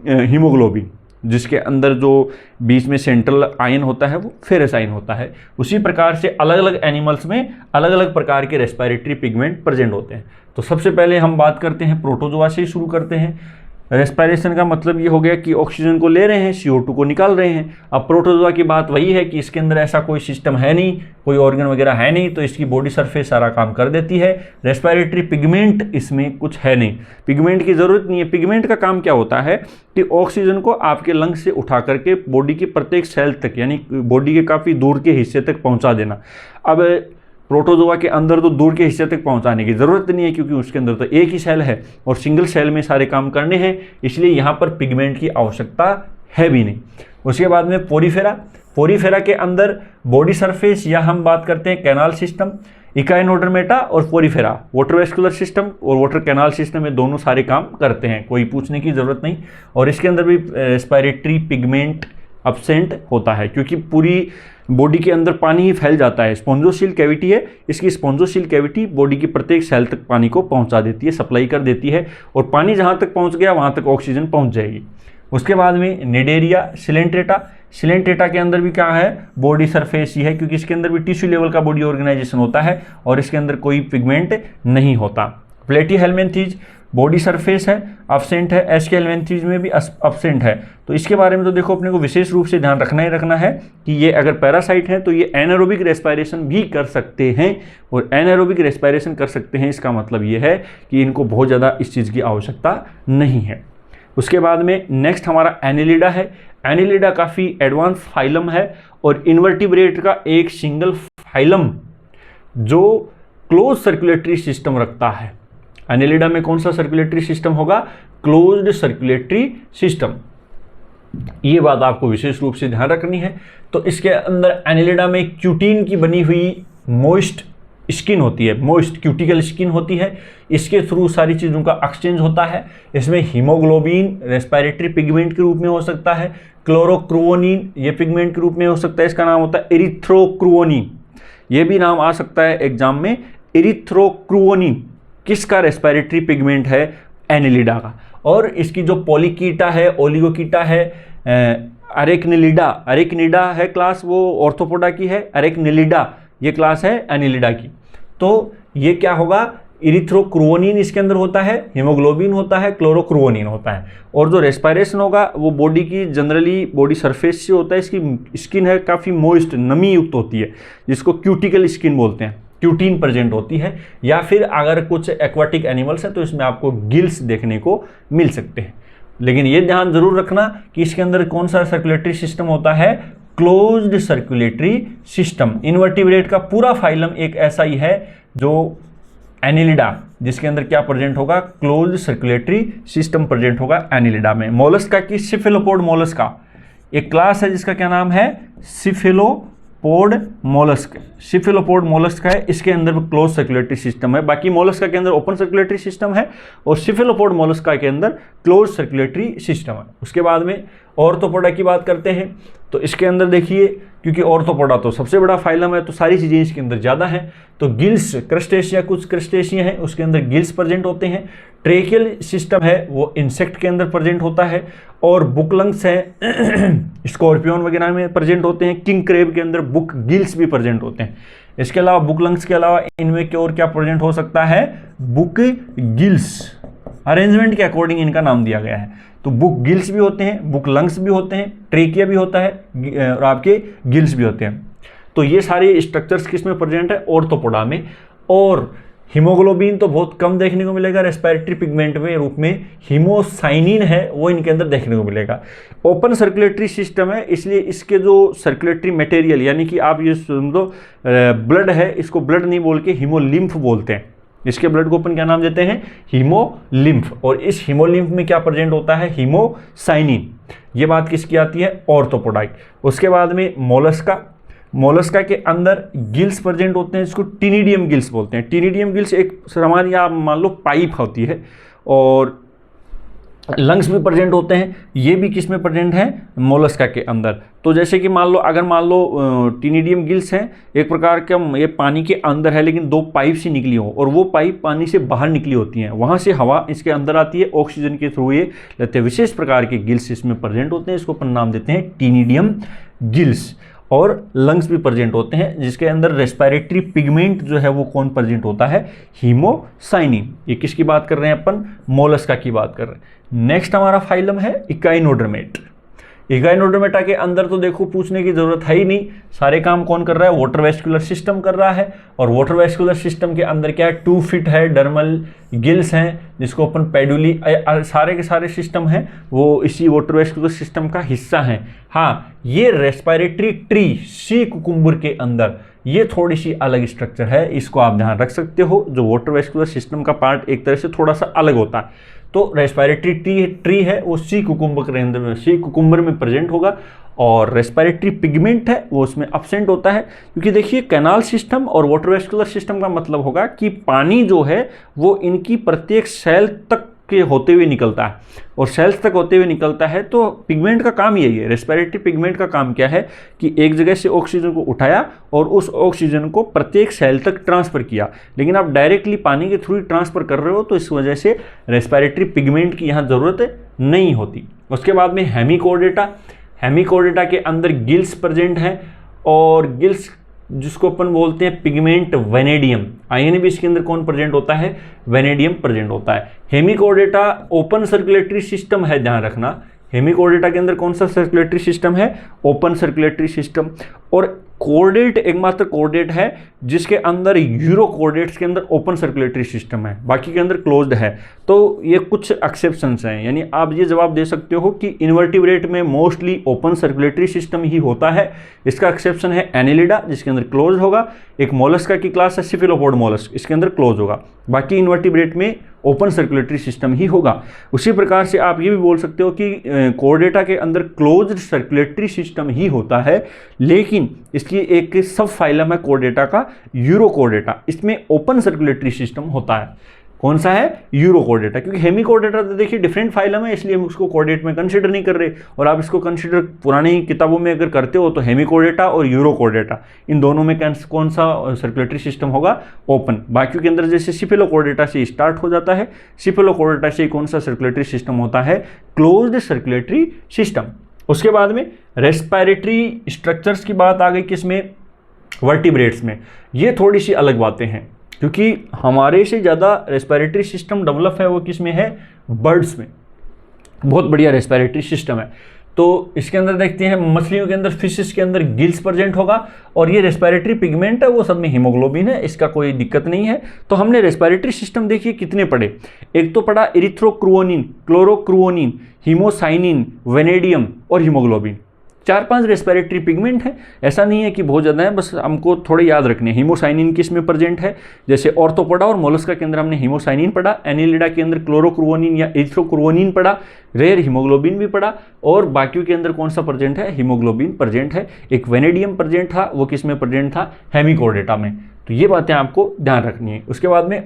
Speaker 1: हीमोग्लोबिन, जिसके अंदर जो बीच में सेंट्रल आयन होता है वो फेरस आयन होता है। उसी प्रकार से अलग अलग एनिमल्स में अलग अलग प्रकार के रेस्पायरेटरी पिगमेंट प्रेजेंट होते हैं। तो सबसे पहले हम बात करते हैं प्रोटोजोआ से ही शुरू करते हैं। रेस्पायरेशन का मतलब ये हो गया कि ऑक्सीजन को ले रहे हैं, CO2 को निकाल रहे हैं। अब प्रोटोजोआ की बात वही है कि इसके अंदर ऐसा कोई सिस्टम है नहीं, कोई ऑर्गन वगैरह है नहीं, तो इसकी बॉडी सरफेस सारा काम कर देती है। रेस्पायरेटरी पिगमेंट इसमें कुछ है नहीं, पिगमेंट की ज़रूरत नहीं है। पिगमेंट का काम क्या होता है कि ऑक्सीजन को आपके लंग से उठा करके बॉडी की प्रत्येक सेल तक यानी बॉडी के काफ़ी दूर के हिस्से तक पहुँचा देना। अब प्रोटोजोआ के अंदर तो दूर के हिस्से तक पहुंचाने की ज़रूरत नहीं है क्योंकि उसके अंदर तो एक ही सेल है और सिंगल सेल में सारे काम करने हैं, इसलिए यहाँ पर पिगमेंट की आवश्यकता है भी नहीं। उसके बाद में पोरीफेरा के अंदर बॉडी सरफेस या हम बात करते हैं कैनाल सिस्टम, इकाइनोडर्मेटा और पोरीफेरा वाटर वेस्कुलर सिस्टम और वाटर कैनाल सिस्टम में दोनों सारे काम करते हैं, कोई पूछने की ज़रूरत नहीं। और इसके अंदर भी रेस्पायरेटरी पिगमेंट अब्सेंट होता है क्योंकि पूरी बॉडी के अंदर पानी ही फैल जाता है। स्पॉन्जोसील कैविटी है, इसकी स्पॉन्जोसील कैविटी बॉडी की प्रत्येक सेल तक पानी को पहुंचा देती है, सप्लाई कर देती है और पानी जहां तक पहुंच गया वहां तक ऑक्सीजन पहुंच जाएगी। उसके बाद में निडेरिया सिलेंट्रेटा के अंदर भी क्या है? बॉडी सरफेस ही है क्योंकि इसके अंदर भी टिश्यू लेवल का बॉडी ऑर्गेनाइजेशन होता है और इसके अंदर कोई पिगमेंट नहीं होता। प्लेटीहेल्मिन्थीज बॉडी सरफेस है, अब्सेंट है। एस्केहेल्मिन्थीज में भी अब्सेंट है। तो इसके बारे में तो देखो अपने को विशेष रूप से ध्यान रखना ही रखना है कि ये अगर पैरासाइट है तो ये एनारोबिक रेस्पायरेशन भी कर सकते हैं और एनारोबिक रेस्पायरेशन कर सकते हैं इसका मतलब ये है कि इनको बहुत ज़्यादा इस चीज़ की आवश्यकता नहीं है। उसके बाद में नेक्स्ट हमारा एनिलिडा है। एनिलिडा काफ़ी एडवांस फाइलम है और इन्वर्टिब्रेट का एक सिंगल फाइलम जो क्लोज सर्कुलेटरी सिस्टम रखता है। एनिलिडा में कौन सा सर्कुलेटरी सिस्टम होगा? Closed circulatory system. ये बात आपको विशेष रूप से ध्यान रखनी है। तो इसके अंदर एनिलिडा में क्यूटीन की बनी हुई मोइस्ट स्किन होती है, मोइस्ट क्यूटिकल स्किन होती है, इसके थ्रू सारी चीज़ों का एक्सचेंज होता है। इसमें हीमोग्लोबिन रेस्पिरेटरी पिगमेंट के रूप में हो सकता है, क्लोरोक्रुओनिन ये पिगमेंट के रूप में हो सकता है, इसका नाम होता है एरिथ्रोक्रुओनिन, ये भी नाम आ सकता है एग्जाम में। एरिथ्रोक्रुओनिन किसका रेस्पिरेटरी पिगमेंट है? एनिलिडा का। और इसकी जो पॉलीकीटा है, ओलिगोकीटा है, अरेक्निलिडा है क्लास, वो ऑर्थोपोडा की है। अरेक्निलिडा ये क्लास है एनिलिडा की। तो ये क्या होगा? इरिथ्रोक्रुओनिन इसके अंदर होता है, हीमोग्लोबिन होता है, क्लोरोक्रुओनिन होता है। और जो रेस्पिरेशन होगा वो बॉडी की जनरली बॉडी सरफेस से होता है। इसकी स्किन है काफ़ी मॉइस्ट, नमी युक्त होती है, जिसको क्यूटिकल स्किन बोलते हैं, क्यूटीन प्रेजेंट होती है। या फिर अगर कुछ एक्वाटिक एनिमल्स हैं तो इसमें आपको गिल्स देखने को मिल सकते हैं। लेकिन ये ध्यान जरूर रखना कि इसके अंदर कौन सा सर्कुलेटरी सिस्टम होता है? Closed circulatory system. इनवर्टिब्रेट का पूरा फाइलम एक ऐसा ही है जो एनिलिडा, जिसके अंदर क्या प्रेजेंट होगा? क्लोज्ड सर्कुलेटरी सिस्टम प्रेजेंट होगा एनिलिडा में। मोलस्का की सिफेलोपोड मोलस्का एक क्लास है जिसका क्या नाम है? Cephalopod mollusc. सिफेलोपोड मोलस्क है, इसके अंदर क्लोज सर्कुलेटरी सिस्टम है। बाकी मोलस्का के अंदर ओपन सर्कुलेटरी सिस्टम है और सिफेलोपोड मोलस्का के अंदर क्लोज सर्कुलेटरी सिस्टम है। उसके बाद में ऑर्थोपोडा की बात करते हैं तो इसके अंदर देखिए, क्योंकि ऑर्थोपोडा तो सबसे बड़ा फाइलम है तो सारी चीज़ें इसके अंदर ज़्यादा हैं। तो गिल्स, क्रस्टेशिया, कुछ क्रस्टेशिया हैं उसके अंदर गिल्स प्रेजेंट होते हैं। ट्रेकियल सिस्टम है वो इंसेक्ट के अंदर प्रेजेंट होता है। और बुक लंग्स है स्कॉर्पियन वगैरह में प्रेजेंट होते हैं। किंग क्रेब के अंदर बुक गिल्स भी प्रेजेंट होते हैं। इसके अलावा बुक लंग्स के अलावा इनमें क्या और क्या प्रेजेंट हो सकता है? बुक गिल्स, अरेंजमेंट के अकॉर्डिंग इनका नाम दिया गया है। तो बुक गिल्स भी होते हैं, बुक लंग्स भी होते हैं, ट्रेकिया भी होता है और आपके गिल्स भी होते हैं। तो ये सारे स्ट्रक्चर्स किस में प्रेजेंट है? ऑर्थोपोडा में। और हीमोग्लोबिन तो बहुत कम देखने को मिलेगा रेस्पिरेटरी पिगमेंट में रूप में। हीमोसाइनिन है वो इनके अंदर देखने को मिलेगा। ओपन सर्कुलेटरी सिस्टम है, इसलिए इसके जो सर्कुलेटरी मटेरियल, यानी कि आप ये समझो ब्लड है, इसको ब्लड नहीं बोल के हीमोलिम्फ बोलते हैं। इसके ब्लड को अपन क्या नाम देते हैं? हीमोलिम्फ। और इस हीमोलिम्फ में क्या प्रेजेंट होता है? हीमोसाइनिन। ये बात किसकी आती है? ऑर्थोपोडा। उसके बाद में मोलस्का, मोलस्का के अंदर गिल्स प्रेजेंट होते हैं, इसको टिनिडियम गिल्स बोलते हैं। टिनिडियम गिल्स एक सामान्य आप मान लो पाइप होती है। और लंग्स भी प्रेजेंट होते हैं, ये भी किस में प्रेजेंट है? मोलस्का के अंदर। तो जैसे कि मान लो, अगर मान लो टिनिडियम गिल्स हैं एक प्रकार का, ये पानी के अंदर है लेकिन दो पाइप से निकली हो और वो पाइप पानी से बाहर निकली होती हैं, वहाँ से हवा इसके अंदर आती है, ऑक्सीजन के थ्रू ये लेते हैं। विशेष प्रकार के गिल्स इसमें प्रेजेंट होते हैं, इसको अपन नाम देते हैं टिनिडियम गिल्स। और लंग्स भी प्रेजेंट होते हैं जिसके अंदर रेस्पिरेटरी पिगमेंट जो है वो कौन प्रेजेंट होता है? हीमोसाइनिन। ये किसकी बात कर रहे हैं अपन? मोलस्का की बात कर रहे हैं। नेक्स्ट हमारा फाइलम है इकाइनोडर्मेट। इकाइनोडर्मेटा के अंदर तो देखो पूछने की जरूरत है ही नहीं, सारे काम कौन कर रहा है? वाटर वेस्कुलर सिस्टम कर रहा है। और वाटर वेस्कुलर सिस्टम के अंदर क्या है? 2 फीट है, डर्मल गिल्स हैं जिसको अपन पेडुली, सारे के सारे सिस्टम हैं वो इसी वाटर वेस्कुलर सिस्टम का हिस्सा हैं। हाँ, ये रेस्पिरेटरी ट्री सी कुकुम्बर के अंदर ये थोड़ी सी अलग स्ट्रक्चर है, इसको आप ध्यान रख सकते हो। जो वाटर वेस्कुलर सिस्टम का पार्ट एक तरह से थोड़ा सा अलग होता है। तो रेस्पिरेटरी ट्री है वो सी कुकुम्बर के अंदर में, सी कुकुम्बर में प्रेजेंट होगा। और रेस्पिरेटरी पिगमेंट है वो उसमें एब्सेंट होता है, क्योंकि देखिए कैनाल सिस्टम और वाटर वेस्कुलर सिस्टम का मतलब होगा कि पानी जो है वो इनकी प्रत्येक सेल तक के होते हुए निकलता है और सेल्स तक होते हुए निकलता है। तो पिगमेंट का काम यही है, रेस्पिरेटरी पिगमेंट का काम क्या है कि एक जगह से ऑक्सीजन को उठाया और उस ऑक्सीजन को प्रत्येक सेल तक ट्रांसफर किया। लेकिन आप डायरेक्टली पानी के थ्रू ट्रांसफर कर रहे हो तो इस वजह से रेस्पिरेटरी पिगमेंट की यहाँ ज़रूरत नहीं होती। उसके बाद में हेमिकोर्डेटा, हेमिकोर्डेटा के अंदर गिल्स प्रेजेंट हैं और गिल्स जिसको अपन बोलते हैं पिगमेंट वेनेडियम, आईएन भी इसके अंदर कौन प्रेजेंट होता है? वेनेडियम प्रेजेंट होता है। हेमिकोर्डेटा ओपन सर्कुलेटरी सिस्टम है, ध्यान रखना। हेमिकोर्डेटा के अंदर कौन सा सर्कुलेटरी सिस्टम है? Open circulatory system. और कोर्डेट एकमात्र कोर्डेट है जिसके अंदर यूरोकोर्डेट्स के अंदर ओपन सर्कुलेटरी सिस्टम है, बाकी के अंदर क्लोज्ड है। तो ये कुछ एक्सेप्शंस हैं, यानी आप ये जवाब दे सकते हो कि इन्वर्टिब्रेट में मोस्टली ओपन सर्कुलेटरी सिस्टम ही होता है। इसका एक्सेप्शन है एनिलिडा जिसके अंदर क्लोज होगा। एक मोलस्का की क्लास है सिफिलोपोड मोलस्क, इसके अंदर क्लोज होगा। बाकी इन्वर्टिब्रेट में ओपन सर्कुलेटरी सिस्टम ही होगा। उसी प्रकार से आप ये भी बोल सकते हो कि कोर्डेटा के अंदर क्लोज्ड सर्कुलेटरी सिस्टम ही होता है, लेकिन इसके इसकी एक सब फाइलम है कोर्डेटा का, यूरोकोर्डेटा। इसमें ओपन सर्कुलेटरी सिस्टम होता है। कौन सा है? यूरोकोर्डेटा। क्योंकि हेमिकोर्डेटा तो देखिए डिफरेंट फाइलम है, इसलिए हम उसको कोर्डेट में कंसिडर नहीं कर रहे। और आप इसको कंसिडर पुरानी किताबों में अगर करते हो तो हेमिकोर्डेटा और यूरोकोर्डेटा, इन दोनों में कौन सा सर्कुलेटरी सिस्टम होगा? ओपन। बाकियों के अंदर जैसे सिफेलोकोर्डेटा से स्टार्ट हो जाता है, सिफेलोकोर्डेटा से कौन सा सर्कुलेटरी सिस्टम होता है? Closed circulatory system. उसके बाद में रेस्पिरेटरी स्ट्रक्चर्स की बात आ गई किसमें? वर्टिब्रेट्स में। ये थोड़ी सी अलग बातें हैं, क्योंकि हमारे से ज़्यादा रेस्पिरेटरी सिस्टम डेवलप है वो किसमें है? बर्ड्स में। बहुत बढ़िया रेस्पिरेटरी सिस्टम है। तो इसके अंदर देखते हैं मछलियों के अंदर, फिशेस के अंदर गिल्स प्रेजेंट होगा, और ये रेस्पिरेटरी पिगमेंट है वो सब में हीमोग्लोबिन है, इसका कोई दिक्कत नहीं है। तो हमने रेस्पिरेटरी सिस्टम देखिए कितने पढ़े। एक तो पढ़ा इरिथ्रोक्रुओनिन, क्लोरोक्रुओनिन, हीमोसाइनिन, वेनेडियम और हीमोग्लोबिन। 4-5 रेस्पिरेटरी पिगमेंट है, ऐसा नहीं है कि बहुत ज़्यादा है, बस हमको थोड़े याद रखने हैं। हीमोसाइनिन किस में प्रेजेंट है? जैसे ऑर्थोपोडा और मोलस्का के अंदर हमने हीमोसाइनिन पढ़ा, एनिलिडा के अंदर क्लोरोक्रुओनिन या इरिथ्रोक्रुओनिन पढ़ा, रेयर हीमोग्लोबिन भी पढ़ा, और बाकियों के अंदर कौन सा प्रेजेंट है? हीमोग्लोबिन प्रेजेंट है। एक वेनेडियम प्रेजेंट था, वो किस में प्रेजेंट था? हेमिकोर्डेटा में। तो ये बातें आपको ध्यान रखनी है। उसके बाद में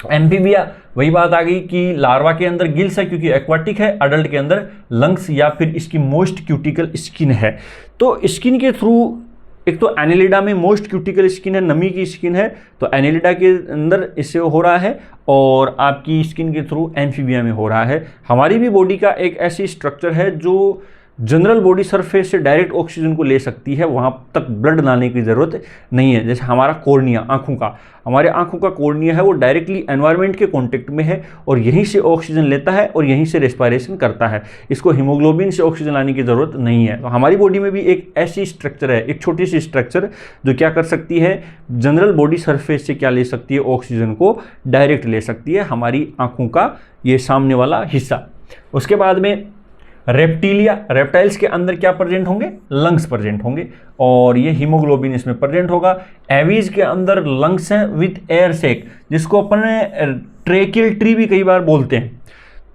Speaker 1: एम्फीबिया, वही बात आ गई कि लार्वा के अंदर गिल्स है क्योंकि एक्वाटिक है, अडल्ट के अंदर लंग्स या फिर इसकी मोस्ट क्यूटिकल स्किन है। तो स्किन के थ्रू, एक तो एनिलिडा में मोस्ट क्यूटिकल स्किन है, नमी की स्किन है, तो एनिलिडा के अंदर इससे हो रहा है, और आपकी स्किन के थ्रू एम्फीबिया में हो रहा है। हमारी भी बॉडी का एक ऐसी स्ट्रक्चर है जो जनरल बॉडी सरफेस से डायरेक्ट ऑक्सीजन को ले सकती है, वहाँ तक ब्लड लाने की ज़रूरत नहीं है। जैसे हमारा कॉर्निया, आँखों का, हमारे आँखों का कॉर्निया है, वो डायरेक्टली एनवायरनमेंट के कांटेक्ट में है और यहीं से ऑक्सीजन लेता है और यहीं से रेस्पिरेशन करता है। इसको हीमोग्लोबिन से ऑक्सीजन लाने की ज़रूरत नहीं है। तो हमारी बॉडी में भी एक ऐसी स्ट्रक्चर है, एक छोटी सी स्ट्रक्चर, जो क्या कर सकती है? जनरल बॉडी सरफेस से क्या ले सकती है? ऑक्सीजन को डायरेक्ट ले सकती है, हमारी आँखों का ये सामने वाला हिस्सा। उसके बाद में रेप्टिलिया, रेप्टाइल्स के अंदर क्या प्रेजेंट होंगे? लंग्स प्रेजेंट होंगे, और ये हीमोग्लोबिन इसमें प्रेजेंट होगा। एवीज के अंदर लंग्स हैं विथ एयर सेक, जिसको अपन ट्रेकियल ट्री भी कई बार बोलते हैं।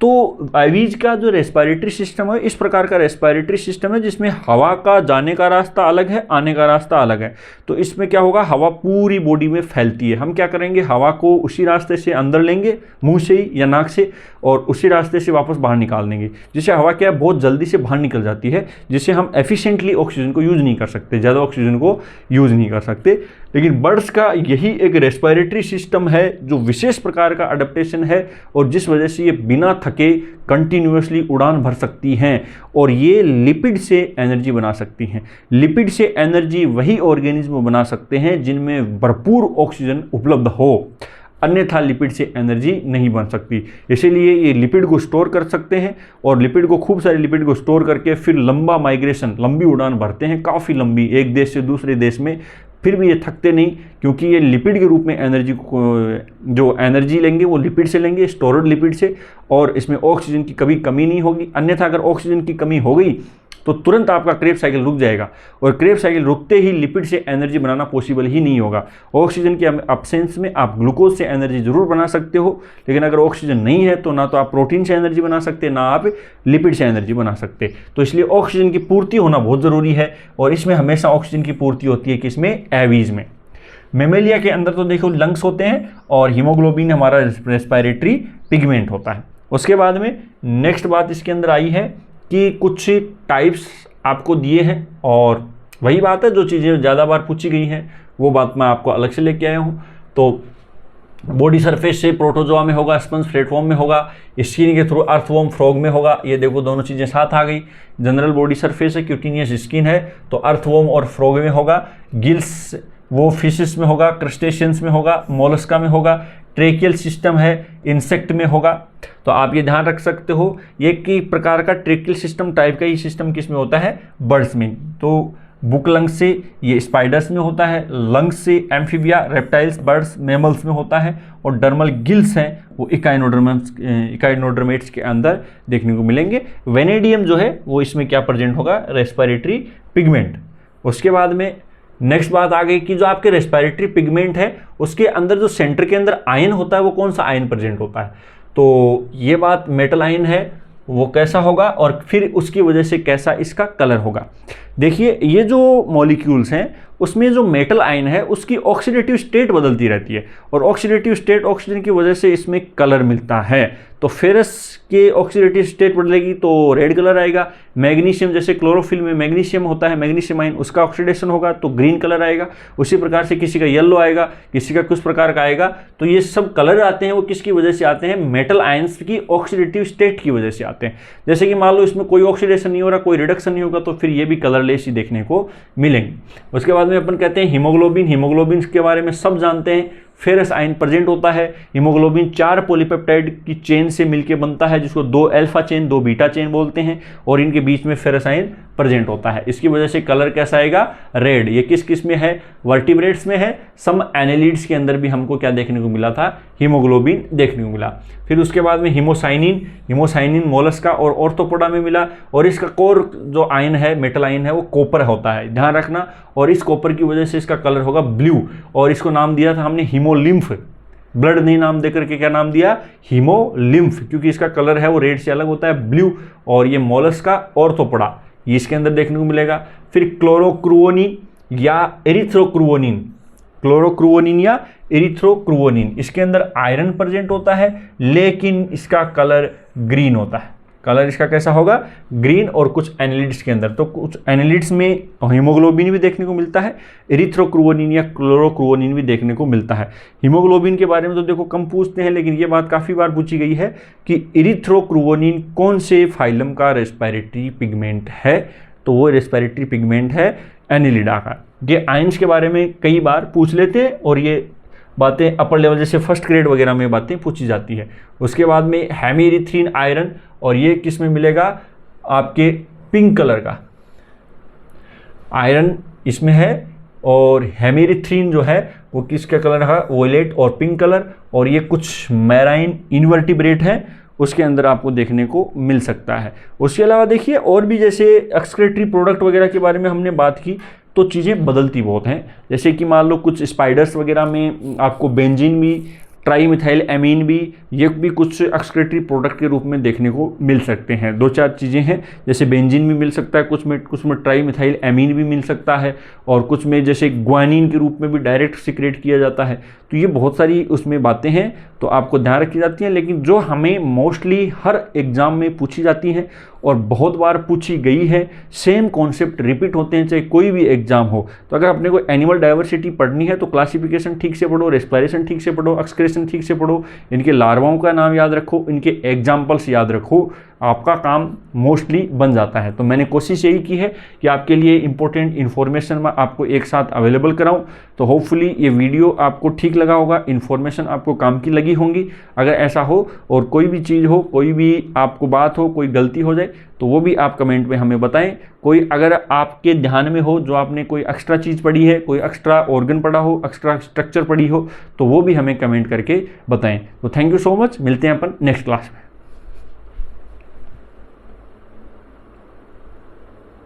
Speaker 1: तो एवीज का जो रेस्पिरेटरी सिस्टम है, इस प्रकार का रेस्पिरेटरी सिस्टम है जिसमें हवा का जाने का रास्ता अलग है, आने का रास्ता अलग है। तो इसमें क्या होगा? हवा पूरी बॉडी में फैलती है। हम क्या करेंगे? हवा को उसी रास्ते से अंदर लेंगे, मुंह से ही या नाक से, और उसी रास्ते से वापस बाहर निकाल देंगे, जिससे हवा क्या है? बहुत जल्दी से बाहर निकल जाती है, जिससे हम एफिशिएंटली ऑक्सीजन को यूज़ नहीं कर सकते, ज़्यादा ऑक्सीजन को यूज़ नहीं कर सकते। लेकिन बर्ड्स का यही एक रेस्पिरेटरी सिस्टम है जो विशेष प्रकार का अडेप्टेशन है, और जिस वजह से ये बिना थके कंटिन्यूअसली उड़ान भर सकती हैं, और ये लिपिड से एनर्जी बना सकती हैं। लिपिड से एनर्जी वही ऑर्गेनिज्म बना सकते हैं जिनमें भरपूर ऑक्सीजन उपलब्ध हो, अन्यथा लिपिड से एनर्जी नहीं बन सकती। इसीलिए ये लिपिड को स्टोर कर सकते हैं, और लिपिड को, खूब सारे लिपिड को स्टोर करके फिर लंबा माइग्रेशन, लंबी उड़ान भरते हैं, काफ़ी लंबी, एक देश से दूसरे देश में। फिर भी ये थकते नहीं, क्योंकि ये लिपिड के रूप में एनर्जी को, जो एनर्जी लेंगे वो लिपिड से लेंगे, स्टोर्ड लिपिड से, और इसमें ऑक्सीजन की कभी कमी नहीं होगी। अन्यथा अगर ऑक्सीजन की कमी हो गई तो तुरंत आपका क्रेब साइकिल रुक जाएगा, और क्रेब साइकिल रुकते ही लिपिड से एनर्जी बनाना पॉसिबल ही नहीं होगा। ऑक्सीजन के अब्सेंस में आप ग्लूकोज से एनर्जी जरूर बना सकते हो, लेकिन अगर ऑक्सीजन नहीं है तो ना तो आप प्रोटीन से एनर्जी बना सकते, ना आप लिपिड से एनर्जी बना सकते। तो इसलिए ऑक्सीजन की पूर्ति होना बहुत ज़रूरी है, और इसमें हमेशा ऑक्सीजन की पूर्ति होती है किसमें? एवीज में। मेमेलिया के अंदर तो देखो लंग्स होते हैं, और हीमोग्लोबिन हमारा रेस्पिरेटरी पिगमेंट होता है। उसके बाद में नेक्स्ट बात इसके अंदर आई है कि कुछ टाइप्स आपको दिए हैं, और वही बात है, जो चीज़ें ज़्यादा बार पूछी गई हैं वो बात मैं आपको अलग से लेके आया हूँ। तो बॉडी सरफेस से प्रोटोजोआ में होगा, स्पंज प्लेटफॉर्म में होगा, स्किन के थ्रू अर्थवॉर्म फ्रॉग में होगा। ये देखो दोनों चीज़ें साथ आ गई। जनरल बॉडी सरफेस है, क्यूटिनियस स्किन है, तो अर्थवॉर्म और फ्रॉग में होगा। गिल्स वो फिशेस में होगा, क्रस्टेशियंस में होगा, मोलस्का में होगा। ट्रेकियल सिस्टम है, इंसेक्ट में होगा। तो आप ये ध्यान रख सकते हो, ये कि प्रकार का ट्रेकियल सिस्टम टाइप का ही सिस्टम किस में होता है? बर्ड्स में। तो बुक लंग्स से ये स्पाइडर्स में होता है, लंग्स से एम्फीबिया, रेप्टाइल्स, बर्ड्स, मैमल्स में होता है, और डर्मल गिल्स हैं वो इकाइनोडर्मेट्स के अंदर देखने को मिलेंगे। वेनेडियम जो है वो इसमें क्या प्रेजेंट होगा? Respiratory pigment. उसके बाद में नेक्स्ट बात आ गई कि जो आपके रेस्पिरेटरी पिगमेंट है उसके अंदर जो सेंटर के अंदर आयन होता है वो कौन सा आयन प्रेजेंट होता है? तो ये बात मेटल आयन है, वो कैसा होगा और फिर उसकी वजह से कैसा इसका कलर होगा। देखिए ये जो मॉलिक्यूल्स हैं उसमें जो मेटल आयन है उसकी ऑक्सीडेटिव स्टेट बदलती रहती है और ऑक्सीडेटिव स्टेट ऑक्सीजन की वजह से इसमें कलर मिलता है। तो फेरस के ऑक्सीडेटिव स्टेट बदलेगी तो रेड कलर आएगा। मैग्नीशियम, जैसे क्लोरोफिल में मैग्नीशियम होता है, मैग्नीशियम आयन, उसका ऑक्सीडेशन होगा तो ग्रीन कलर आएगा। उसी प्रकार से किसी का येलो आएगा, किसी का कुछ प्रकार का आएगा। तो ये सब कलर आते हैं वो किसकी वजह से आते हैं? मेटल आयंस की ऑक्सीडेटिव स्टेट की वजह से आते हैं। जैसे कि मान लो इसमें कोई ऑक्सीडेशन नहीं हो रहा, कोई रिडक्शन नहीं होगा, तो फिर ये भी कलरलेस ही देखने को मिलेंगे। उसके बाद में अपन कहते हैं हीमोग्लोबिन। हीमोग्लोबिन के बारे में सब जानते हैं। फेरस आयन प्रेजेंट होता है। हीमोग्लोबिन 4 पॉलीपेप्टाइड की चेन से मिलकर बनता है, जिसको 2 अल्फा चेन 2 बीटा चेन बोलते हैं, और इनके बीच में फेरस आयन प्रेजेंट होता है। इसकी वजह से कलर कैसा आएगा? रेड। ये किस किस में है? वर्टिब्रेट्स में है। सम एनेलिड्स के अंदर भी हमको क्या देखने को मिला था? हीमोग्लोबिन देखने को मिला। फिर उसके बाद में हीमोसाइनिन। हीमोसाइनिन मोलस्का और ऑर्थोपोडा में मिला, और इसका कोर जो आयन है, मेटल आयन है, वो कॉपर होता है, ध्यान रखना। और इस कॉपर की वजह से इसका कलर होगा ब्लू, और इसको नाम दिया था हमने हीमोलिम्फ। ब्लड नहीं नाम देकर के क्या नाम दिया? हीमोलिम्फ, क्योंकि इसका कलर है वो रेड से अलग होता है, ब्लू। और ये मोलस्का ऑर्थोपोडा ये इसके अंदर देखने को मिलेगा। फिर क्लोरोक्रुओनिन या एरिथ्रोक्रुओनिन, क्लोरोक्रुओनिन या एरिथ्रोक्रुओनिन, इसके अंदर आयरन प्रेजेंट होता है, लेकिन इसका कलर ग्रीन होता है। कलर इसका कैसा होगा? ग्रीन। और कुछ एनालिड्स के अंदर, तो कुछ एनालिड्स में हीमोग्लोबिन भी देखने को मिलता है, एरिथ्रोक्रुओनिन या क्लोरोक्रुओनिन भी देखने को मिलता है। हीमोग्लोबिन के बारे में तो देखो कम पूछते हैं, लेकिन ये बात काफ़ी बार पूछी गई है कि एरिथ्रोक्रुओनिन कौन से फाइलम का रेस्पिरेटरी पिगमेंट है? तो वो रेस्पिरेटरी पिगमेंट है एनिलिडा का। ये आयंस के बारे में कई बार पूछ लेते हैं, और ये बातें अपर लेवल जैसे फर्स्ट ग्रेड वगैरह में बातें पूछी जाती है। उसके बाद में हेमिरिथ्रिन आयरन, और ये किस में मिलेगा? आपके पिंक कलर का आयरन इसमें है। और हेमिरिथ्रिन जो है वो किसका कलर है? वॉयलेट और पिंक कलर। और ये कुछ मैराइन इनवर्टिब्रेट है, उसके अंदर आपको देखने को मिल सकता है। उसके अलावा देखिए और भी, जैसे एक्सक्रीटरी प्रोडक्ट वगैरह के बारे में हमने बात की, तो चीज़ें बदलती बहुत हैं। जैसे कि मान लो कुछ स्पाइडर्स वगैरह में आपको बेंजीन भी, ट्राईमिथाइल एमीन भी, ये भी कुछ एक्सक्रीटरी प्रोडक्ट के रूप में देखने को मिल सकते हैं। 2-4 चीज़ें हैं, जैसे बेंजीन भी मिल सकता है, कुछ में ट्राईमिथाइल एमीन भी मिल सकता है, और कुछ में जैसे ग्वानिन के रूप में भी डायरेक्ट सिक्रेट किया जाता है। तो ये बहुत सारी उसमें बातें हैं, तो आपको ध्यान रखी जाती हैं। लेकिन जो हमें मोस्टली हर एग्ज़ाम में पूछी जाती हैं और बहुत बार पूछी गई है, सेम कॉन्सेप्ट रिपीट होते हैं चाहे कोई भी एग्जाम हो। तो अगर अपने को एनिमल डाइवर्सिटी पढ़नी है तो क्लासिफिकेशन ठीक से पढ़ो, रेस्पिरेशन ठीक से पढ़ो, एक्सक्रीशन ठीक से पढ़ो, इनके लार्वाओं का नाम याद रखो, इनके एग्जाम्पल्स याद रखो, आपका काम मोस्टली बन जाता है। तो मैंने कोशिश यही की है कि आपके लिए इंपॉर्टेंट इन्फॉर्मेशन मैं आपको एक साथ अवेलेबल कराऊं। तो होपफुली ये वीडियो आपको ठीक लगा होगा, इन्फॉर्मेशन आपको काम की लगी होंगी। अगर ऐसा हो और कोई भी चीज़ हो, कोई भी आपको बात हो, कोई गलती हो जाए, तो वो भी आप कमेंट में हमें बताएं। कोई अगर आपके ध्यान में हो जो आपने कोई एक्स्ट्रा चीज़ पढ़ी है, कोई एक्स्ट्रा ऑर्गन पढ़ा हो, एक्स्ट्रा स्ट्रक्चर पढ़ी हो, तो वो भी हमें कमेंट करके बताएं। तो थैंक यू सो मच, मिलते हैं अपन नेक्स्ट क्लास में।